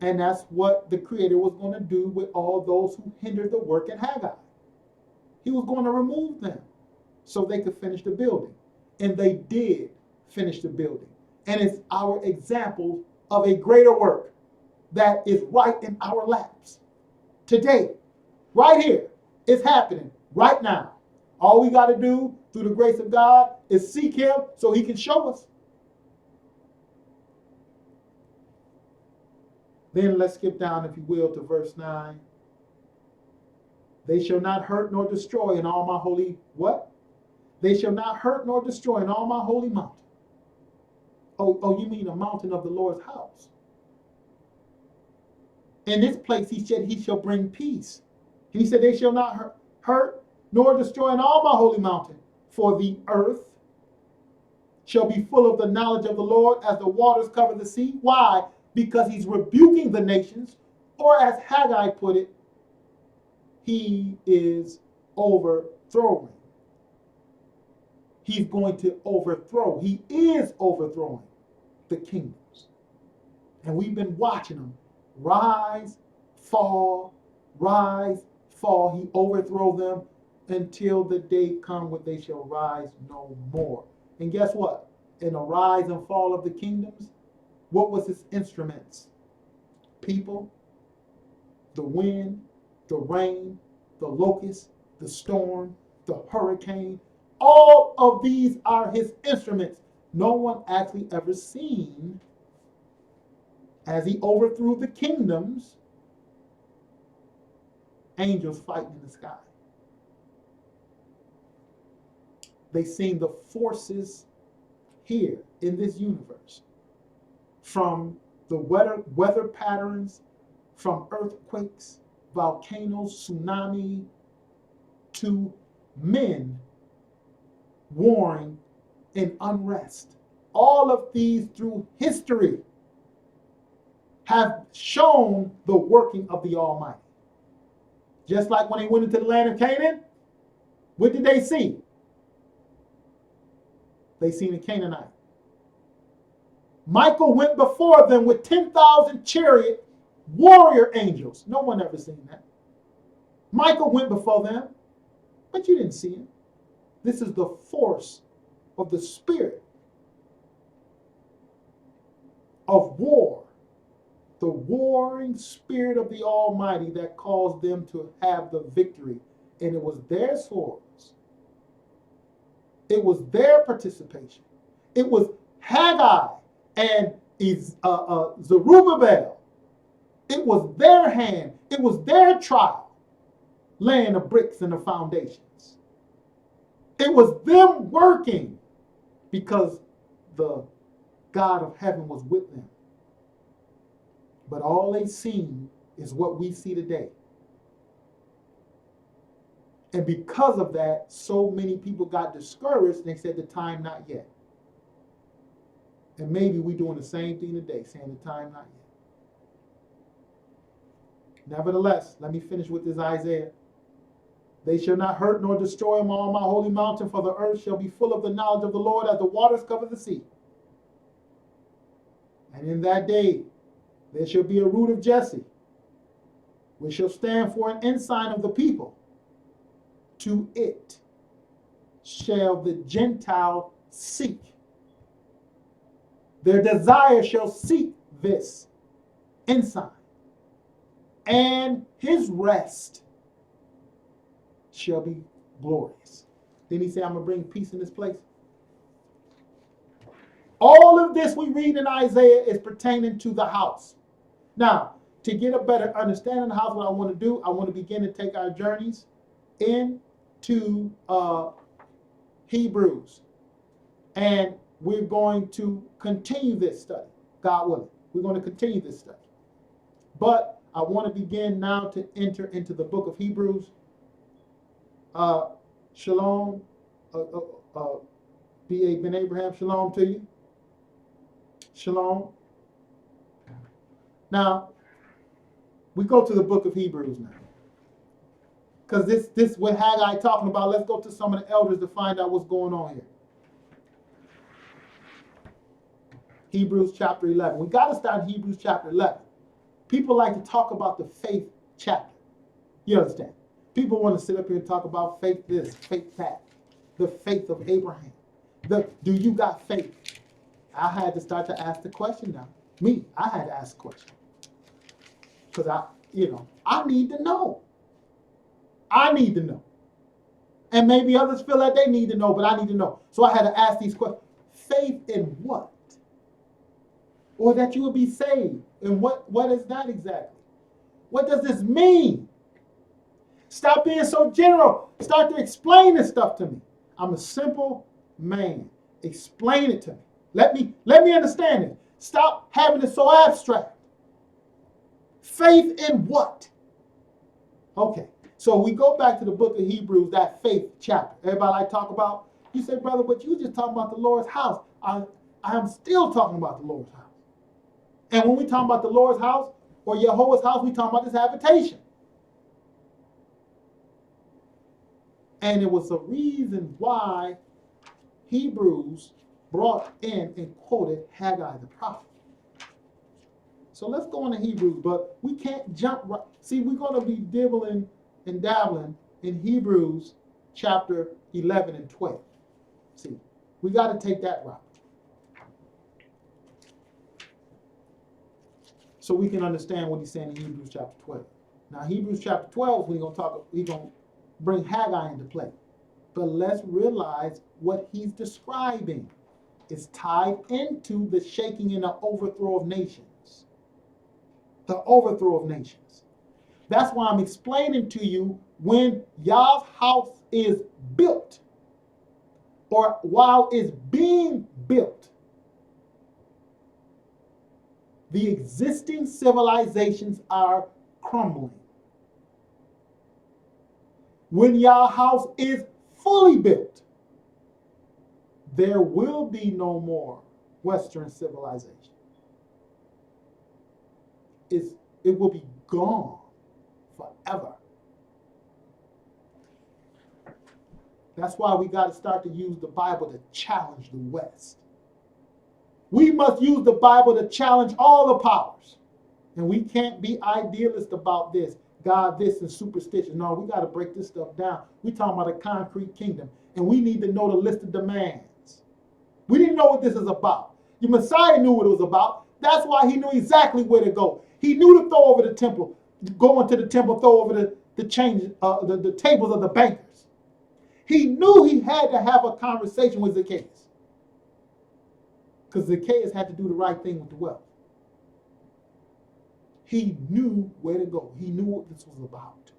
And that's what the Creator was going to do with all those who hindered the work in Haggai. He was going to remove them so they could finish the building. And they did finish the building. And it's our example of a greater work that is right in our laps. today, right here. It's happening right now. All we got to do through the grace of God is seek him so he can show us. Then let's skip down, if you will, to verse 9. They shall not hurt nor destroy in all my holy, what? They shall not hurt nor destroy in all my holy mountain. Oh, you mean a mountain of the Lord's house? In this place, he said, he shall bring peace. He said, they shall not hurt nor destroy in all my holy mountain. For the earth shall be full of the knowledge of the Lord as the waters cover the sea. Why? Because he's rebuking the nations, or as Haggai put it, he is overthrowing. He's going to overthrow. He is overthrowing the kingdoms. And we've been watching them rise, fall, rise, fall. He overthrow them until the day come when they shall rise no more. And guess what? In the rise and fall of the kingdoms, what was his instruments? People, the wind, the rain, the locust, the storm, the hurricane. All of these are his instruments. No one actually ever seen, as he overthrew the kingdoms, angels fighting in the sky. They seen the forces here in this universe, from the weather patterns, from earthquakes, volcanoes, tsunami, to men warring in unrest. All of these through history have shown the working of the Almighty. Just like when they went into the land of Canaan, what did they see? They seen a Canaanite. Michael went before them with 10,000 chariot warrior angels. No one ever seen that. Michael went before them, but you didn't see him. This is the force of the spirit of war, the warring spirit of the Almighty that caused them to have the victory. And it was their swords. It was their participation. It was Haggai and Zerubbabel. It was their hand. It was their trial, laying the bricks and the foundations. It was them working because the God of heaven was with them. But all they seen is what we see today. And because of that, so many people got discouraged and they said the time not yet. And maybe we're doing the same thing today, saying the time not yet. Nevertheless, let me finish with this Isaiah. They shall not hurt nor destroy them on my holy mountain, for the earth shall be full of the knowledge of the Lord as the waters cover the sea. And in that day there shall be a root of Jesse, which shall stand for an ensign of the people. To it shall the Gentile seek. Their desire shall seek this ensign, and his rest shall be glorious. Then he said, I'm going to bring peace in this place. All of this we read in Isaiah is pertaining to the house. Now, to get a better understanding of the house, what I want to do, I want to begin to take our journeys into Hebrews. And we're going to continue this study, God willing. We're going to continue this study. But I want to begin now to enter into the book of Hebrews. Shalom, B.A. Ben Abraham, shalom to you. Shalom. Now, we go to the book of Hebrews now. Because this what Haggai talking about. Let's go to some of the elders to find out what's going on here. Hebrews chapter 11. We got to start in Hebrews chapter 11. People like to talk about the faith chapter. You understand? People want to sit up here and talk about faith this, faith that, the faith of Abraham. Do you got faith? I had to start to ask the question now. I had to ask the question. Because I need to know. I need to know. And maybe others feel like they need to know, but I need to know. So I had to ask these questions. Faith in what? Or that you will be saved. And what is that exactly? What does this mean? Stop being so general. Start to explain this stuff to me. I'm a simple man. Explain it to me. Let me understand it. Stop having it so abstract. Faith in what? Okay. So we go back to the book of Hebrews, that faith chapter. Everybody like talk about? You say, brother, but you just talking about the Lord's house. I am still talking about the Lord's house. And when we talk about the Lord's house or Jehovah's house, we talk about this habitation. And it was a reason why Hebrews brought in and quoted Haggai the prophet. So let's go into Hebrews, but we can't jump right. See, we're going to be dibbling and dabbling in Hebrews chapter 11 and 12. See, we got to take that route. So we can understand what he's saying in Hebrews chapter 12. Now, Hebrews chapter 12, we're going to bring Haggai into play. But let's realize what he's describing is tied into the shaking and the overthrow of nations. The overthrow of nations. That's why I'm explaining to you when Yah's house is built, or while it's being built, the existing civilizations are crumbling. When Yah's house is fully built, there will be no more Western civilization. It will be gone forever. That's why we got to start to use the Bible to challenge the West. We must use the Bible to challenge all the powers. And we can't be idealist about this. God, this, and superstition. No, we got to break this stuff down. We're talking about a concrete kingdom. And we need to know the list of demands. We didn't know what this is about. The Messiah knew what it was about. That's why he knew exactly where to go. He knew to throw over the temple. Go into the temple, throw over the tables of the bankers. He knew he had to have a conversation with Zacchaeus. Because Zacchaeus had to do the right thing with the wealth. He knew where to go. He knew what this was about.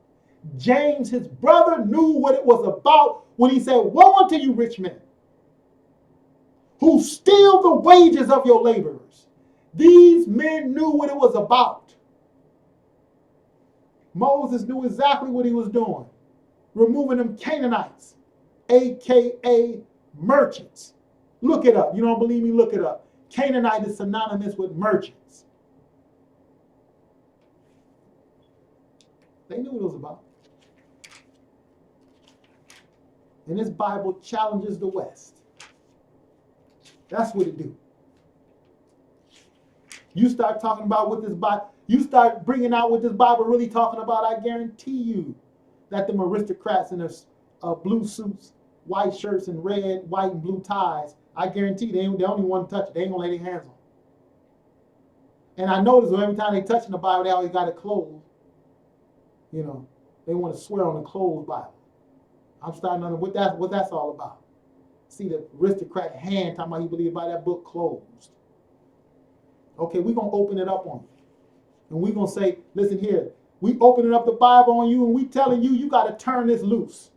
James, his brother, knew what it was about when he said, "Woe unto you, rich men, who steal the wages of your laborers." These men knew what it was about. Moses knew exactly what he was doing. Removing them Canaanites, a.k.a. merchants. Look it up. You don't believe me? Look it up. Canaanite is synonymous with merchants. They knew what it was about. And this Bible challenges the West. That's what it do. You start talking about what this Bible, you start bringing out what this Bible really talking about, I guarantee you that them aristocrats in their blue suits, white shirts, and red, white, and blue ties, I guarantee they don't even want to touch it. They ain't going to lay their hands on it. And I notice every time they touch in the Bible, they always got it closed. You know, they want to swear on the closed Bible. I'm starting to know what that's all about. See the aristocrat hand talking about he believe by that book closed. Okay, we're going to open it up on you. And we're going to say, listen here, we opening up the Bible on you and we telling you, you got to turn this loose.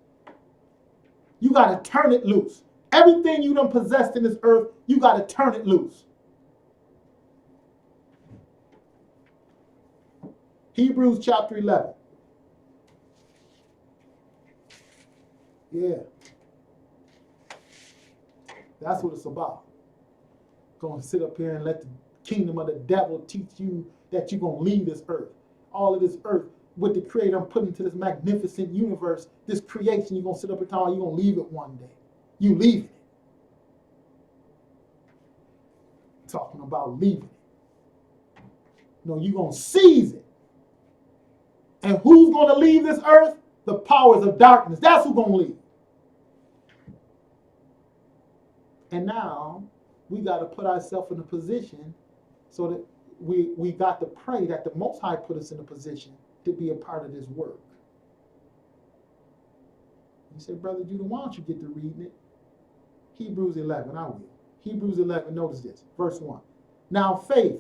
You got to turn it loose. Everything you done possessed in this earth, you got to turn it loose. Hebrews chapter 11. Yeah. That's what it's about. Going to sit up here and let the kingdom of the devil teach you that you're going to leave this earth. All of this earth with the creator I'm putting into this magnificent universe, this creation, you're going to sit up and talk, you're going to leave it one day. You leaving it. Talking about leaving it. No, you're going to seize it. And who's going to leave this earth? The powers of darkness. That's who's going to leave. And now we got to put ourselves in a position so that we got to pray that the Most High put us in a position to be a part of this work. You say, Brother Judah, why don't you get to reading it? Hebrews 11, I will. Hebrews 11, notice this, verse 1. Now faith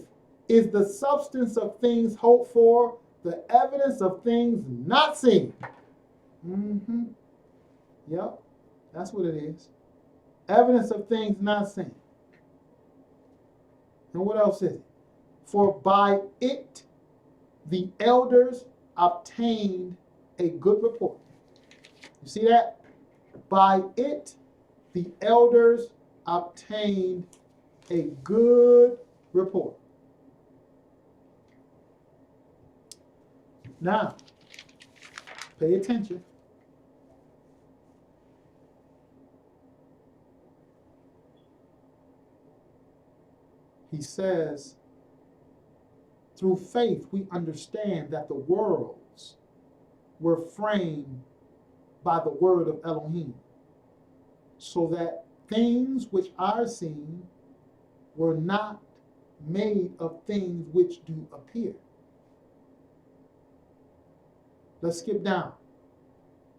is the substance of things hoped for, the evidence of things not seen. Mm-hmm. Yep, that's what it is. Evidence of things not seen. And what else is it? For by it the elders obtained a good report. You see that? By it the elders obtained a good report. Now, pay attention. He says, through faith we understand that the worlds were framed by the word of Elohim, so that things which are seen were not made of things which do appear. Let's skip down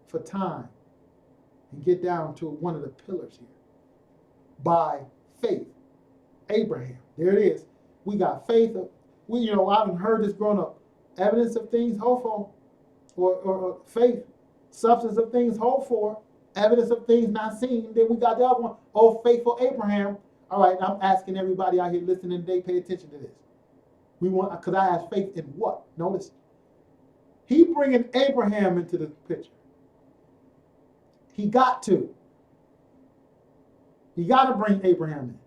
for time and get down to one of the pillars here. By faith, Abraham. There it is. We got faith. I've heard this growing up. Evidence of things hoped for, or faith, substance of things hoped for, evidence of things not seen. Then we got the other one. Oh, faithful Abraham. All right, I'm asking everybody out here listening today, pay attention to this. Because I asked faith in what? Notice. He bringing Abraham into the picture. He got to. You got to bring Abraham in.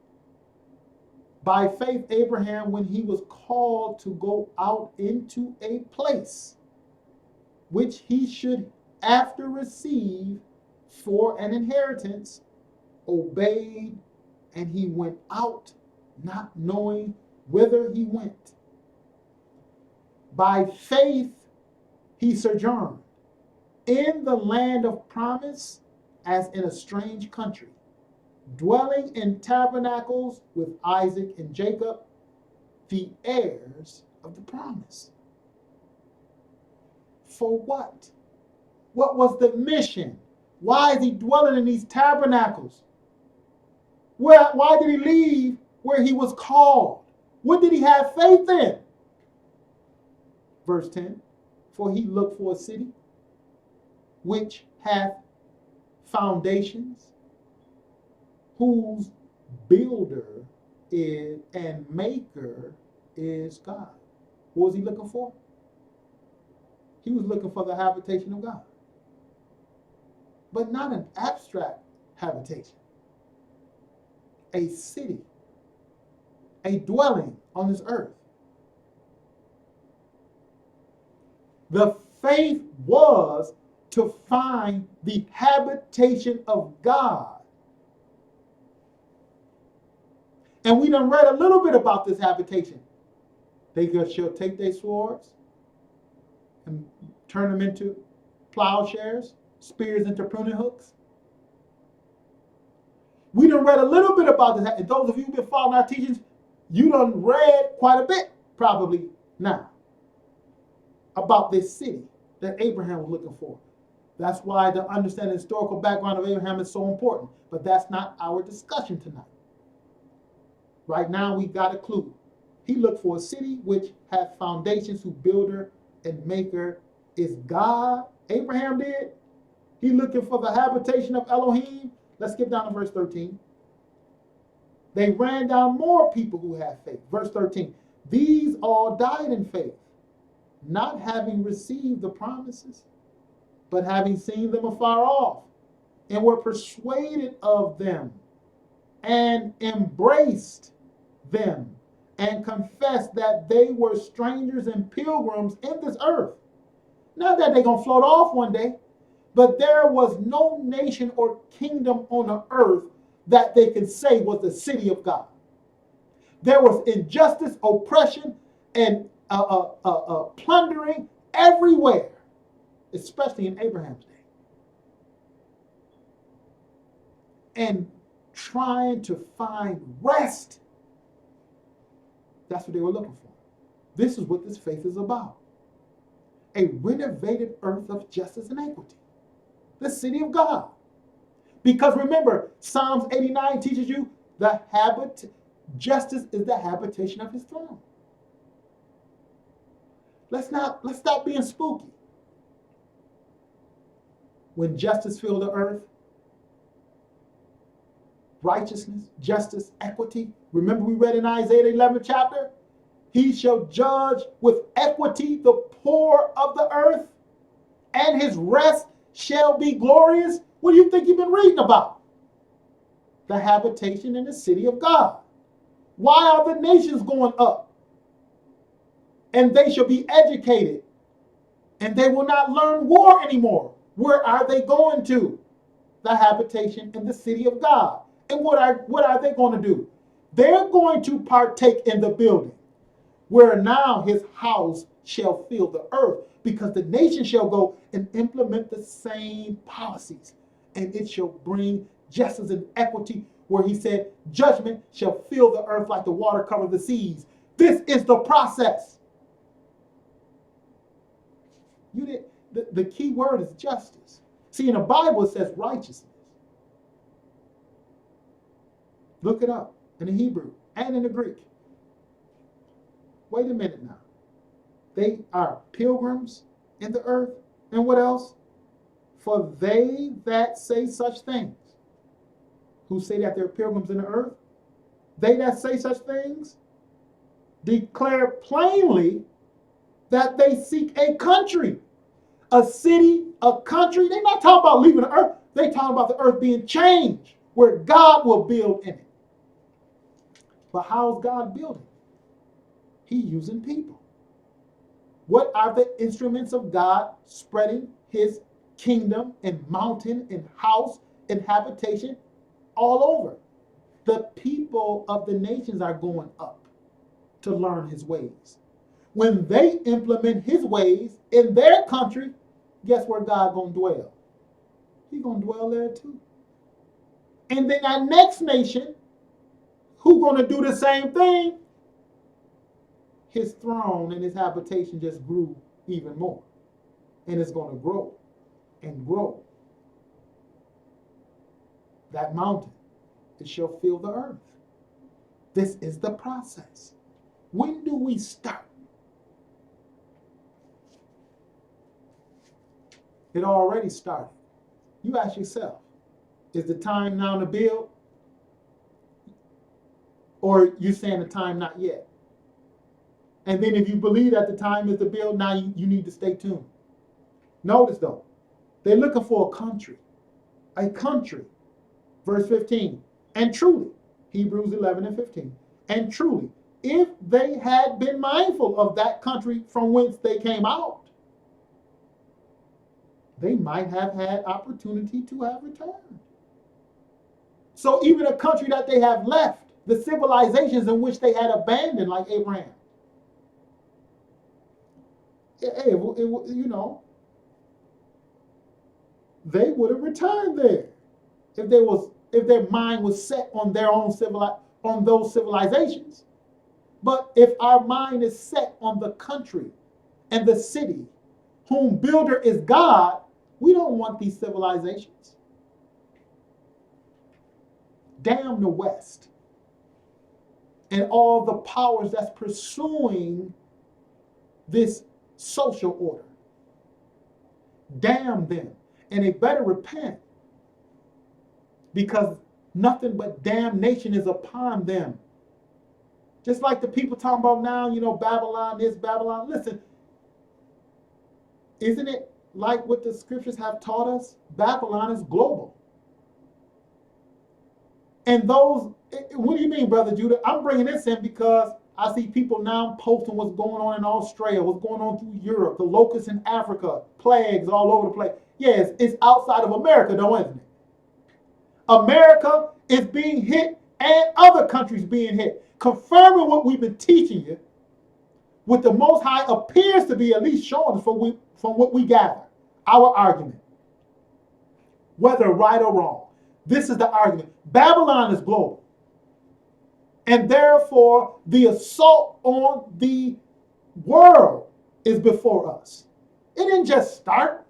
By faith, Abraham, when he was called to go out into a place which he should after receive for an inheritance, obeyed, and he went out, not knowing whither he went. By faith, he sojourned in the land of promise as in a strange country, dwelling in tabernacles with Isaac and Jacob, the heirs of the promise. For what? What was the mission? Why is he dwelling in these tabernacles? Why did he leave where he was called? What did he have faith in? Verse 10, for he looked for a city which hath foundations, whose builder is and maker is God. What was he looking for? He was looking for the habitation of God. But not an abstract habitation. A city. A dwelling on this earth. The faith was to find the habitation of God. And we done read a little bit about this habitation. They shall take their swords and turn them into plowshares, spears into pruning hooks. We done read a little bit about this. And those of you who've been following our teachings, you done read quite a bit, probably now, about this city that Abraham was looking for. That's why to understand the historical background of Abraham is so important. But that's not our discussion tonight. Right now, we got a clue. He looked for a city which had foundations, whose builder and maker is God. Abraham did. He looking for the habitation of Elohim. Let's skip down to verse 13. They ran down more people who had faith. Verse 13. These all died in faith, not having received the promises, but having seen them afar off, and were persuaded of them, and embraced them, and confessed that they were strangers and pilgrims in this earth. Not that they're going to float off one day, but there was no nation or kingdom on the earth that they can say was the city of God. There was injustice, oppression, and plundering everywhere, especially in Abraham's day. And trying to find rest. That's what they were looking for. This is what this faith is about. A renovated earth of justice and equity. The city of God. Because remember, Psalms 89 teaches you justice is the habitation of his throne. Let's stop being spooky. When justice fills the earth, righteousness, justice, equity. Remember we read in Isaiah 11 chapter? He shall judge with equity the poor of the earth, and his rest shall be glorious. What do you think you've been reading about? The habitation in the city of God. Why are the nations going up? And they shall be educated, and they will not learn war anymore. Where are they going to? The habitation in the city of God. And what are they going to do? They're going to partake in the building, where now his house shall fill the earth, because the nation shall go and implement the same policies, and it shall bring justice and equity, where he said, judgment shall fill the earth like the water covers the seas. This is the process. The key word is justice. See, in the Bible it says righteousness. Look it up in the Hebrew and in the Greek. Wait a minute now. They are pilgrims in the earth. And what else? For they that say such things, who say that they're pilgrims in the earth, they that say such things declare plainly that they seek a country, a city, a country. They're not talking about leaving the earth. They're talking about the earth being changed, where God will build in it. But how's God building? He's using people. What are the instruments of God spreading his kingdom and mountain and house and habitation all over? The people of the nations are going up to learn his ways. When they implement his ways in their country, guess where God gonna dwell? He's gonna dwell there too. And then our next nation, who gonna do the same thing? His throne and his habitation just grew even more. And it's gonna grow and grow. That mountain, it shall fill the earth. This is the process. When do we start? It already started. You ask yourself, is the time now to build? Or you saying the time not yet? And then if you believe that the time is to build, now you need to stay tuned. Notice though, they're looking for a country. A country. Verse 15. And truly, Hebrews 11 and 15. And truly, if they had been mindful of that country from whence they came out, they might have had opportunity to have returned. So even a country that they have left, the civilizations in which they had abandoned, like Abraham, they would have returned there if their mind was set on their own on those civilizations. But if our mind is set on the country and the city, whom builder is God, we don't want these civilizations. Damn the West and all the powers that's pursuing this social order. Damn them. And they better repent, because nothing but damnation is upon them. Just like the people talking about now, Babylon, this, Babylon. Listen, isn't it like what the scriptures have taught us? Babylon is global. And those, what do you mean, Brother Judah? I'm bringing this in because I see people now posting what's going on in Australia, what's going on through Europe, the locusts in Africa, plagues all over the place. Yes, it's outside of America, though, isn't it? America is being hit and other countries being hit, confirming what we've been teaching you, what the Most High appears to be at least showing us from what we gather, our argument, whether right or wrong. This is the argument. Babylon is global. And therefore, the assault on the world is before us. It didn't just start.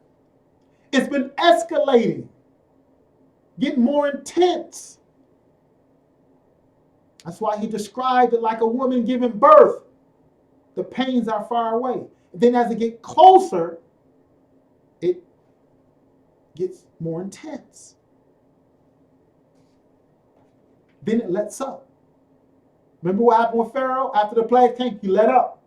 It's been escalating, getting more intense. That's why he described it like a woman giving birth. The pains are far away. Then as it gets closer, it gets more intense. Then it lets up. Remember what happened with Pharaoh? After the plague came, he let up.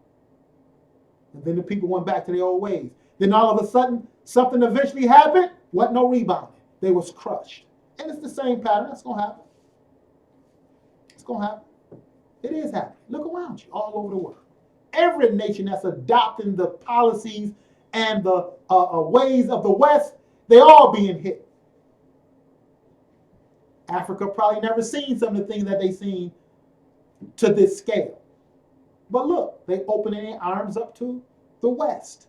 And then the people went back to their old ways. Then all of a sudden, something eventually happened. What? No rebounding. They was crushed. And it's the same pattern. That's going to happen. It's going to happen. It is happening. Look around you all over the world. Every nation that's adopting the policies and the ways of the West, they all being hit. Africa probably never seen some of the things that they seen to this scale. But look, they opening their arms up to the West.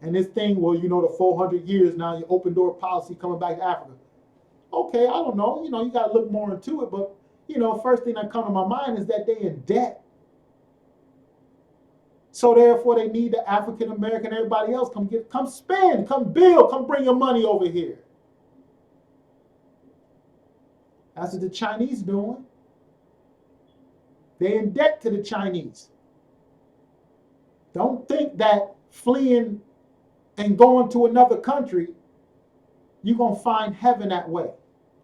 And this thing, well, you know, the 400 years now, your open door policy coming back to Africa. Okay, I don't know. You know, you got to look more into it. But, you know, first thing that comes to my mind is that they're in debt. So therefore, they need the African American, everybody else, come spend, come build, come bring your money over here. That's what the Chinese doing. They're in debt to the Chinese. Don't think that fleeing and going to another country, you're going to find heaven that way.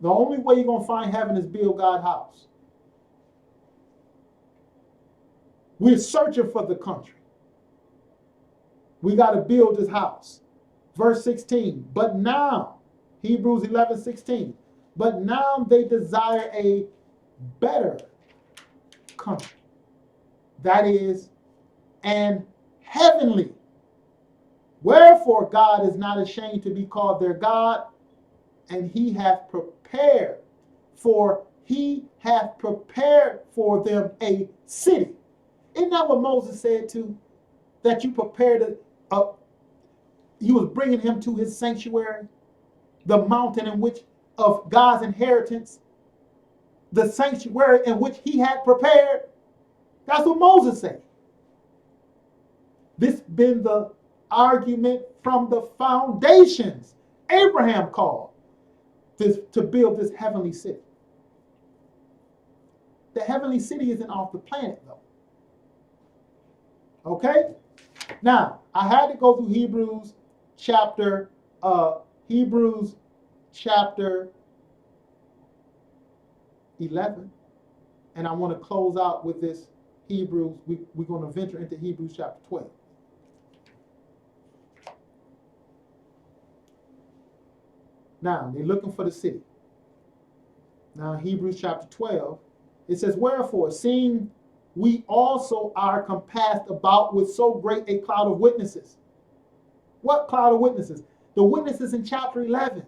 The only way you're going to find heaven is build God's house. We're searching for the country. We got to build this house. Verse 16, but now, Hebrews 11:16, but now they desire a better country. That is, an heavenly. Wherefore God is not ashamed to be called their God, and he hath prepared for them a city. Isn't that what Moses said too? That you prepared he was bringing him to his sanctuary, the mountain in which of God's inheritance, the sanctuary in which he had prepared. That's what Moses said. This been the argument from the foundations. Abraham called this to build this heavenly city. The heavenly city isn't off the planet though. Okay? Now, I had to go through Hebrews chapter 11, and I want to close out with this Hebrews. We're going to venture into Hebrews chapter 12. Now, they're looking for the city. Now, Hebrews chapter 12, it says, wherefore, seeing we also are compassed about with so great a cloud of witnesses. What cloud of witnesses? The witnesses in chapter 11.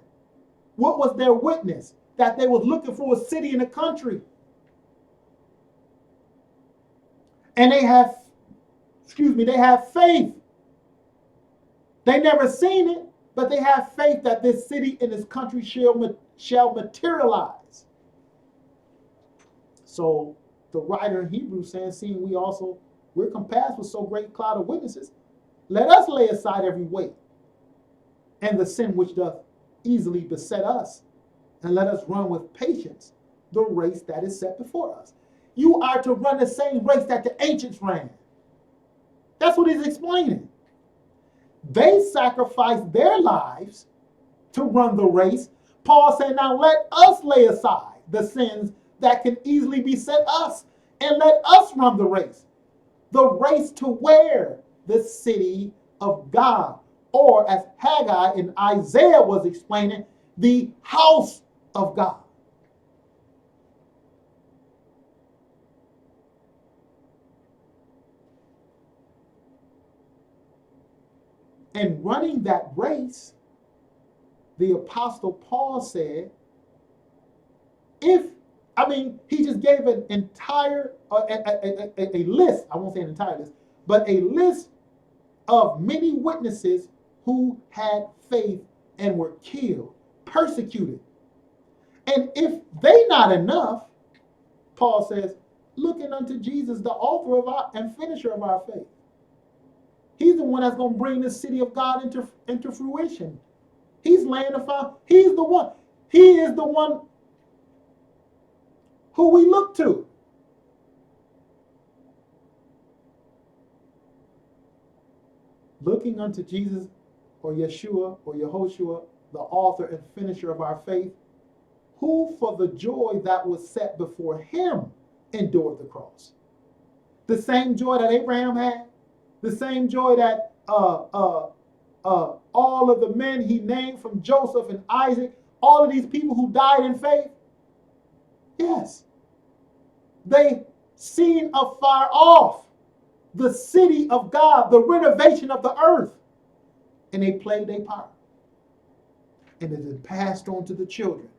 What was their witness? That they was looking for a city in the country. And they have faith. They never seen it, but they have faith that this city in this country shall materialize. So the writer in Hebrews saying, seeing we're compassed with so great a cloud of witnesses, let us lay aside every weight and the sin which doth easily beset us, and let us run with patience the race that is set before us. You are to run the same race that the ancients ran. That's what he's explaining. They sacrificed their lives to run the race. Paul said, now let us lay aside the sins that can easily beset us, and let us run the race. The race to where? The city of God. Or as Haggai and Isaiah was explaining, the house of God. And running that race, the Apostle Paul said, he just gave an entire, a list, I won't say an entire list, but a list of many witnesses who had faith and were killed, persecuted. And if they not enough, Paul says, looking unto Jesus, the author of our and finisher of our faith. He's the one that's going to bring the city of God into fruition. He's laying the foundation. He's the one. He is the one who we look to. Looking unto Jesus or Yeshua or Yehoshua, the author and finisher of our faith, who for the joy that was set before him endured the cross. The same joy that Abraham had, the same joy that all of the men he named from Joseph and Isaac, all of these people who died in faith, yes, they seen afar off the city of God, the renovation of the earth, and they played their part. And it is passed on to the children.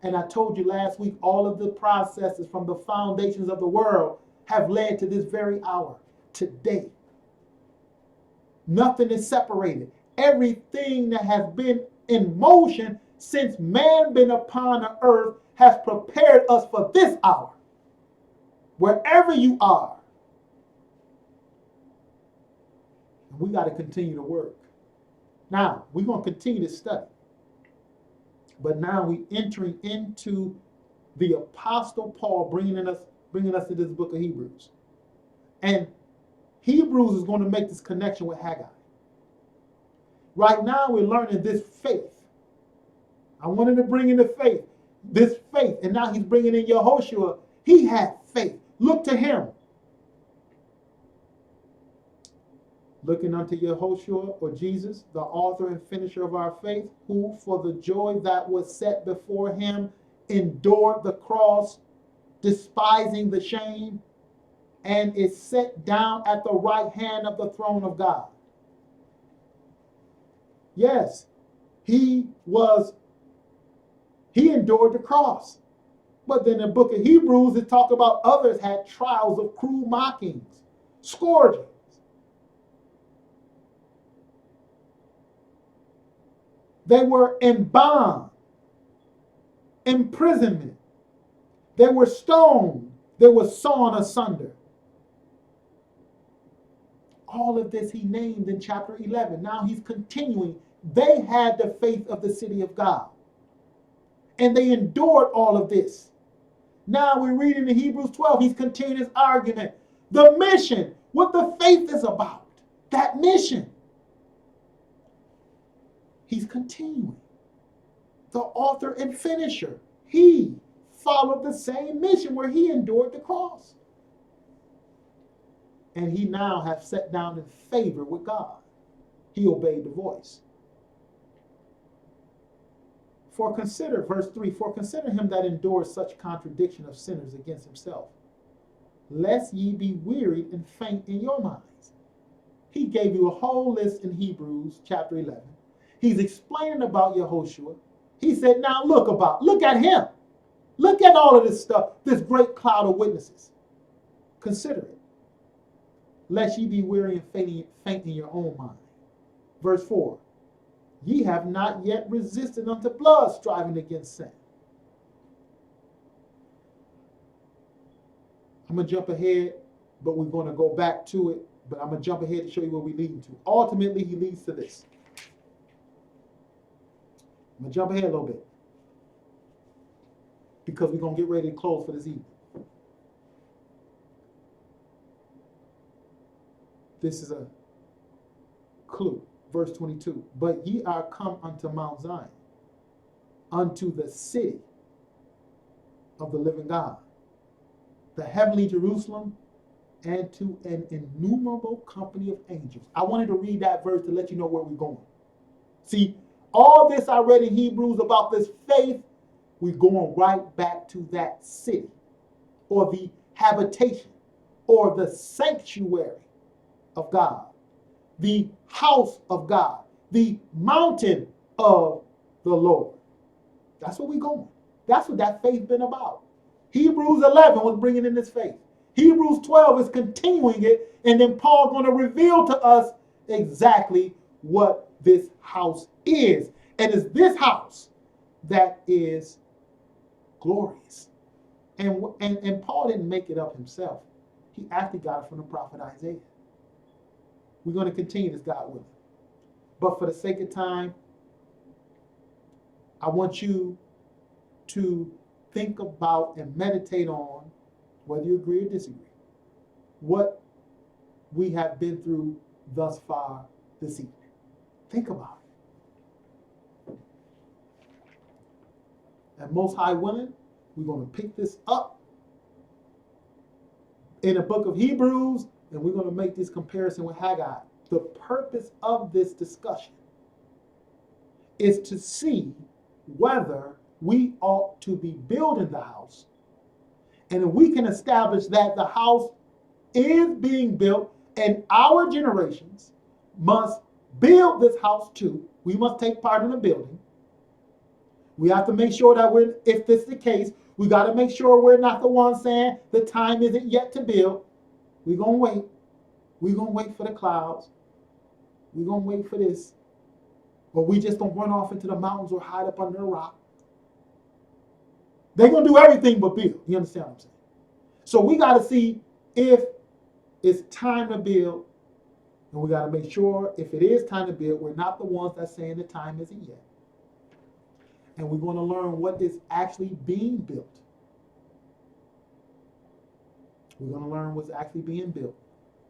And I told you last week, all of the processes from the foundations of the world have led to this very hour, today. Nothing is separated. Everything that has been in motion since man been upon the earth has prepared us for this hour. Wherever you are, we got to continue to work. Now, we're going to continue to study. But now we're entering into the Apostle Paul bringing us to this book of Hebrews. And Hebrews is going to make this connection with Haggai. Right now we're learning this faith. I wanted to bring in the faith, this faith. And now he's bringing in Yehoshua. He had faith. Look to him. Looking unto Yehoshua or Jesus, the author and finisher of our faith, who for the joy that was set before him endured the cross, despising the shame, and is set down at the right hand of the throne of God. Yes, he endured the cross. But then in the book of Hebrews, it talks about others had trials of cruel mockings, scourgings. They were in bond, imprisonment. They were stoned. They were sawn asunder. All of this he named in chapter 11. Now he's continuing. They had the faith of the city of God. And they endured all of this. Now we're reading in Hebrews 12. He's continuing his argument. The mission, what the faith is about. That mission. He's continuing. The author and finisher. He followed the same mission where he endured the cross. And he now has sat down in favor with God. He obeyed the voice. For consider, verse 3, for consider him that endures such contradiction of sinners against himself, lest ye be wearied and faint in your minds. He gave you a whole list in Hebrews chapter 11. He's explaining about Yehoshua. He said, now look at him. Look at all of this stuff, this great cloud of witnesses. Consider it. Lest ye be weary and faint in your own mind. Verse 4. Ye have not yet resisted unto blood, striving against sin. I'm going to jump ahead, but we're going to go back to it. But I'm going to jump ahead to show you where we're leading to. Ultimately, he leads to this. I'm going to jump ahead a little bit, because we're going to get ready to close for this evening. This is a clue. Verse 22. But ye are come unto Mount Zion, unto the city of the living God, the heavenly Jerusalem, and to an innumerable company of angels. I wanted to read that verse to let you know where we're going. See, all this I read in Hebrews about this faith, we're going right back to that city, or the habitation, or the sanctuary of God, the house of God, the mountain of the Lord. That's where we're going. That's what that faith been about. Hebrews 11 was bringing in this faith. Hebrews 12 is continuing it, and then Paul going to reveal to us exactly what this house is. And it's this house that is glorious. And Paul didn't make it up himself. He actually got it from the prophet Isaiah. We're going to continue this, God willing. But for the sake of time, I want you to think about and meditate on, whether you agree or disagree, what we have been through thus far this evening. Think about it. And most high willing, we're going to pick this up in the book of Hebrews, and we're going to make this comparison with Haggai. The purpose of this discussion is to see whether we ought to be building the house. And if we can establish that the house is being built and our generations must build this house too, we must take part in the building. We have to make sure that if this is the case, we got to make sure we're not the ones saying the time isn't yet to build. We're going to wait. We're going to wait for the clouds. We're going to wait for this. But we just don't run off into the mountains or hide up under a rock. They're going to do everything but build. You understand what I'm saying? So we got to see if it's time to build. And we got to make sure if it is time to build, we're not the ones that's saying the time isn't yet. And we're going to learn what is actually being built. We're going to learn what's actually being built.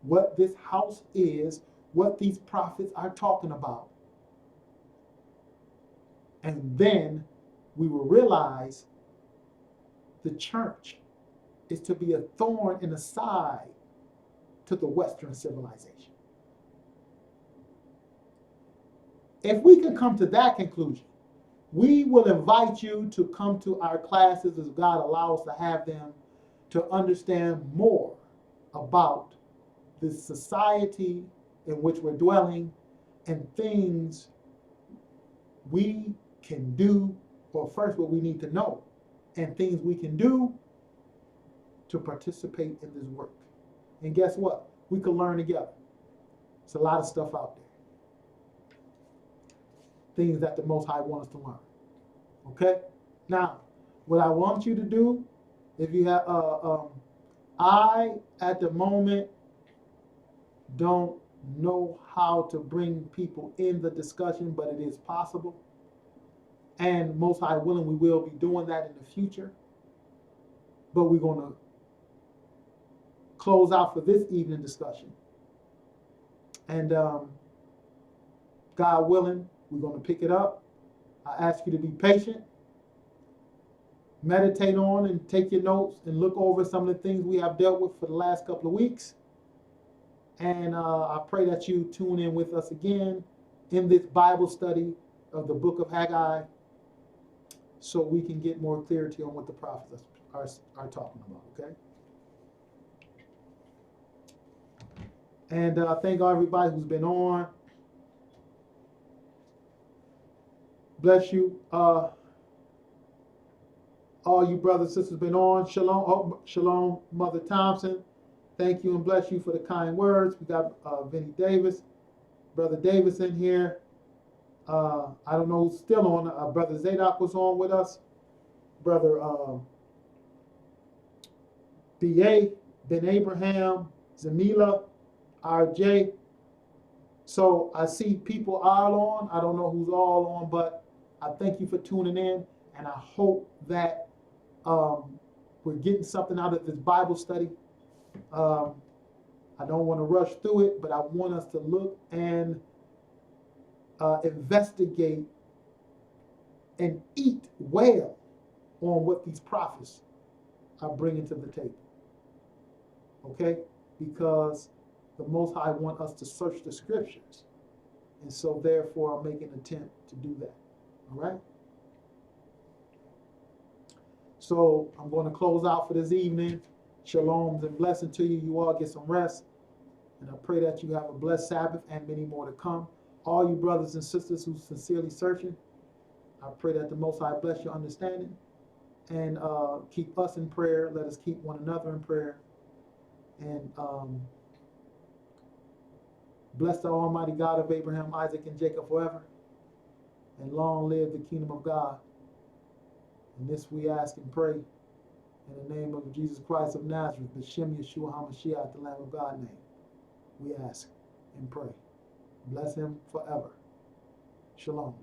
What this house is, what these prophets are talking about. And then we will realize the church is to be a thorn in the side to the Western civilization. If we can come to that conclusion, we will invite you to come to our classes as God allows to have them, to understand more about the society in which we're dwelling and things we can do, or first what we need to know, and things we can do to participate in this work. And guess what? We can learn together. There's a lot of stuff out there. Things that the Most High wants us to learn. Okay? Now, what I want you to do, if you have, I, at the moment, don't know how to bring people in the discussion, but it is possible. And most high willing, we will be doing that in the future. But we're going to close out for this evening discussion. And God willing, we're going to pick it up. I ask you to be patient. Meditate on and take your notes and look over some of the things we have dealt with for the last couple of weeks. And I pray that you tune in with us again in this Bible study of the book of Haggai, so we can get more clarity on what the prophets are talking about, okay? And thank everybody who's been on. Bless you. All you brothers and sisters been on. Shalom, shalom, Mother Thompson. Thank you and bless you for the kind words. We got Vinny Davis, Brother Davis in here. I don't know who's still on. Brother Zadok was on with us. Brother B.A., Ben Abraham, Zamila, RJ. So I see people all on. I don't know who's all on, but I thank you for tuning in. And I hope that we're getting something out of this Bible study. I don't want to rush through it, but I want us to look and investigate and eat well on what these prophets are bringing to the table. Okay? Because the Most High wants us to search the scriptures. And so therefore I'll make an attempt to do that. All right? So I'm going to close out for this evening. Shalom and blessing to you. You all get some rest. And I pray that you have a blessed Sabbath and many more to come. All you brothers and sisters who sincerely searching, I pray that the Most High bless your understanding and keep us in prayer. Let us keep one another in prayer. And bless the Almighty God of Abraham, Isaac, and Jacob forever. And long live the kingdom of God. And this we ask and pray in the name of Jesus Christ of Nazareth, the Shem Yeshua HaMashiach, the Lamb of God name. We ask. and pray. Bless him forever. Shalom.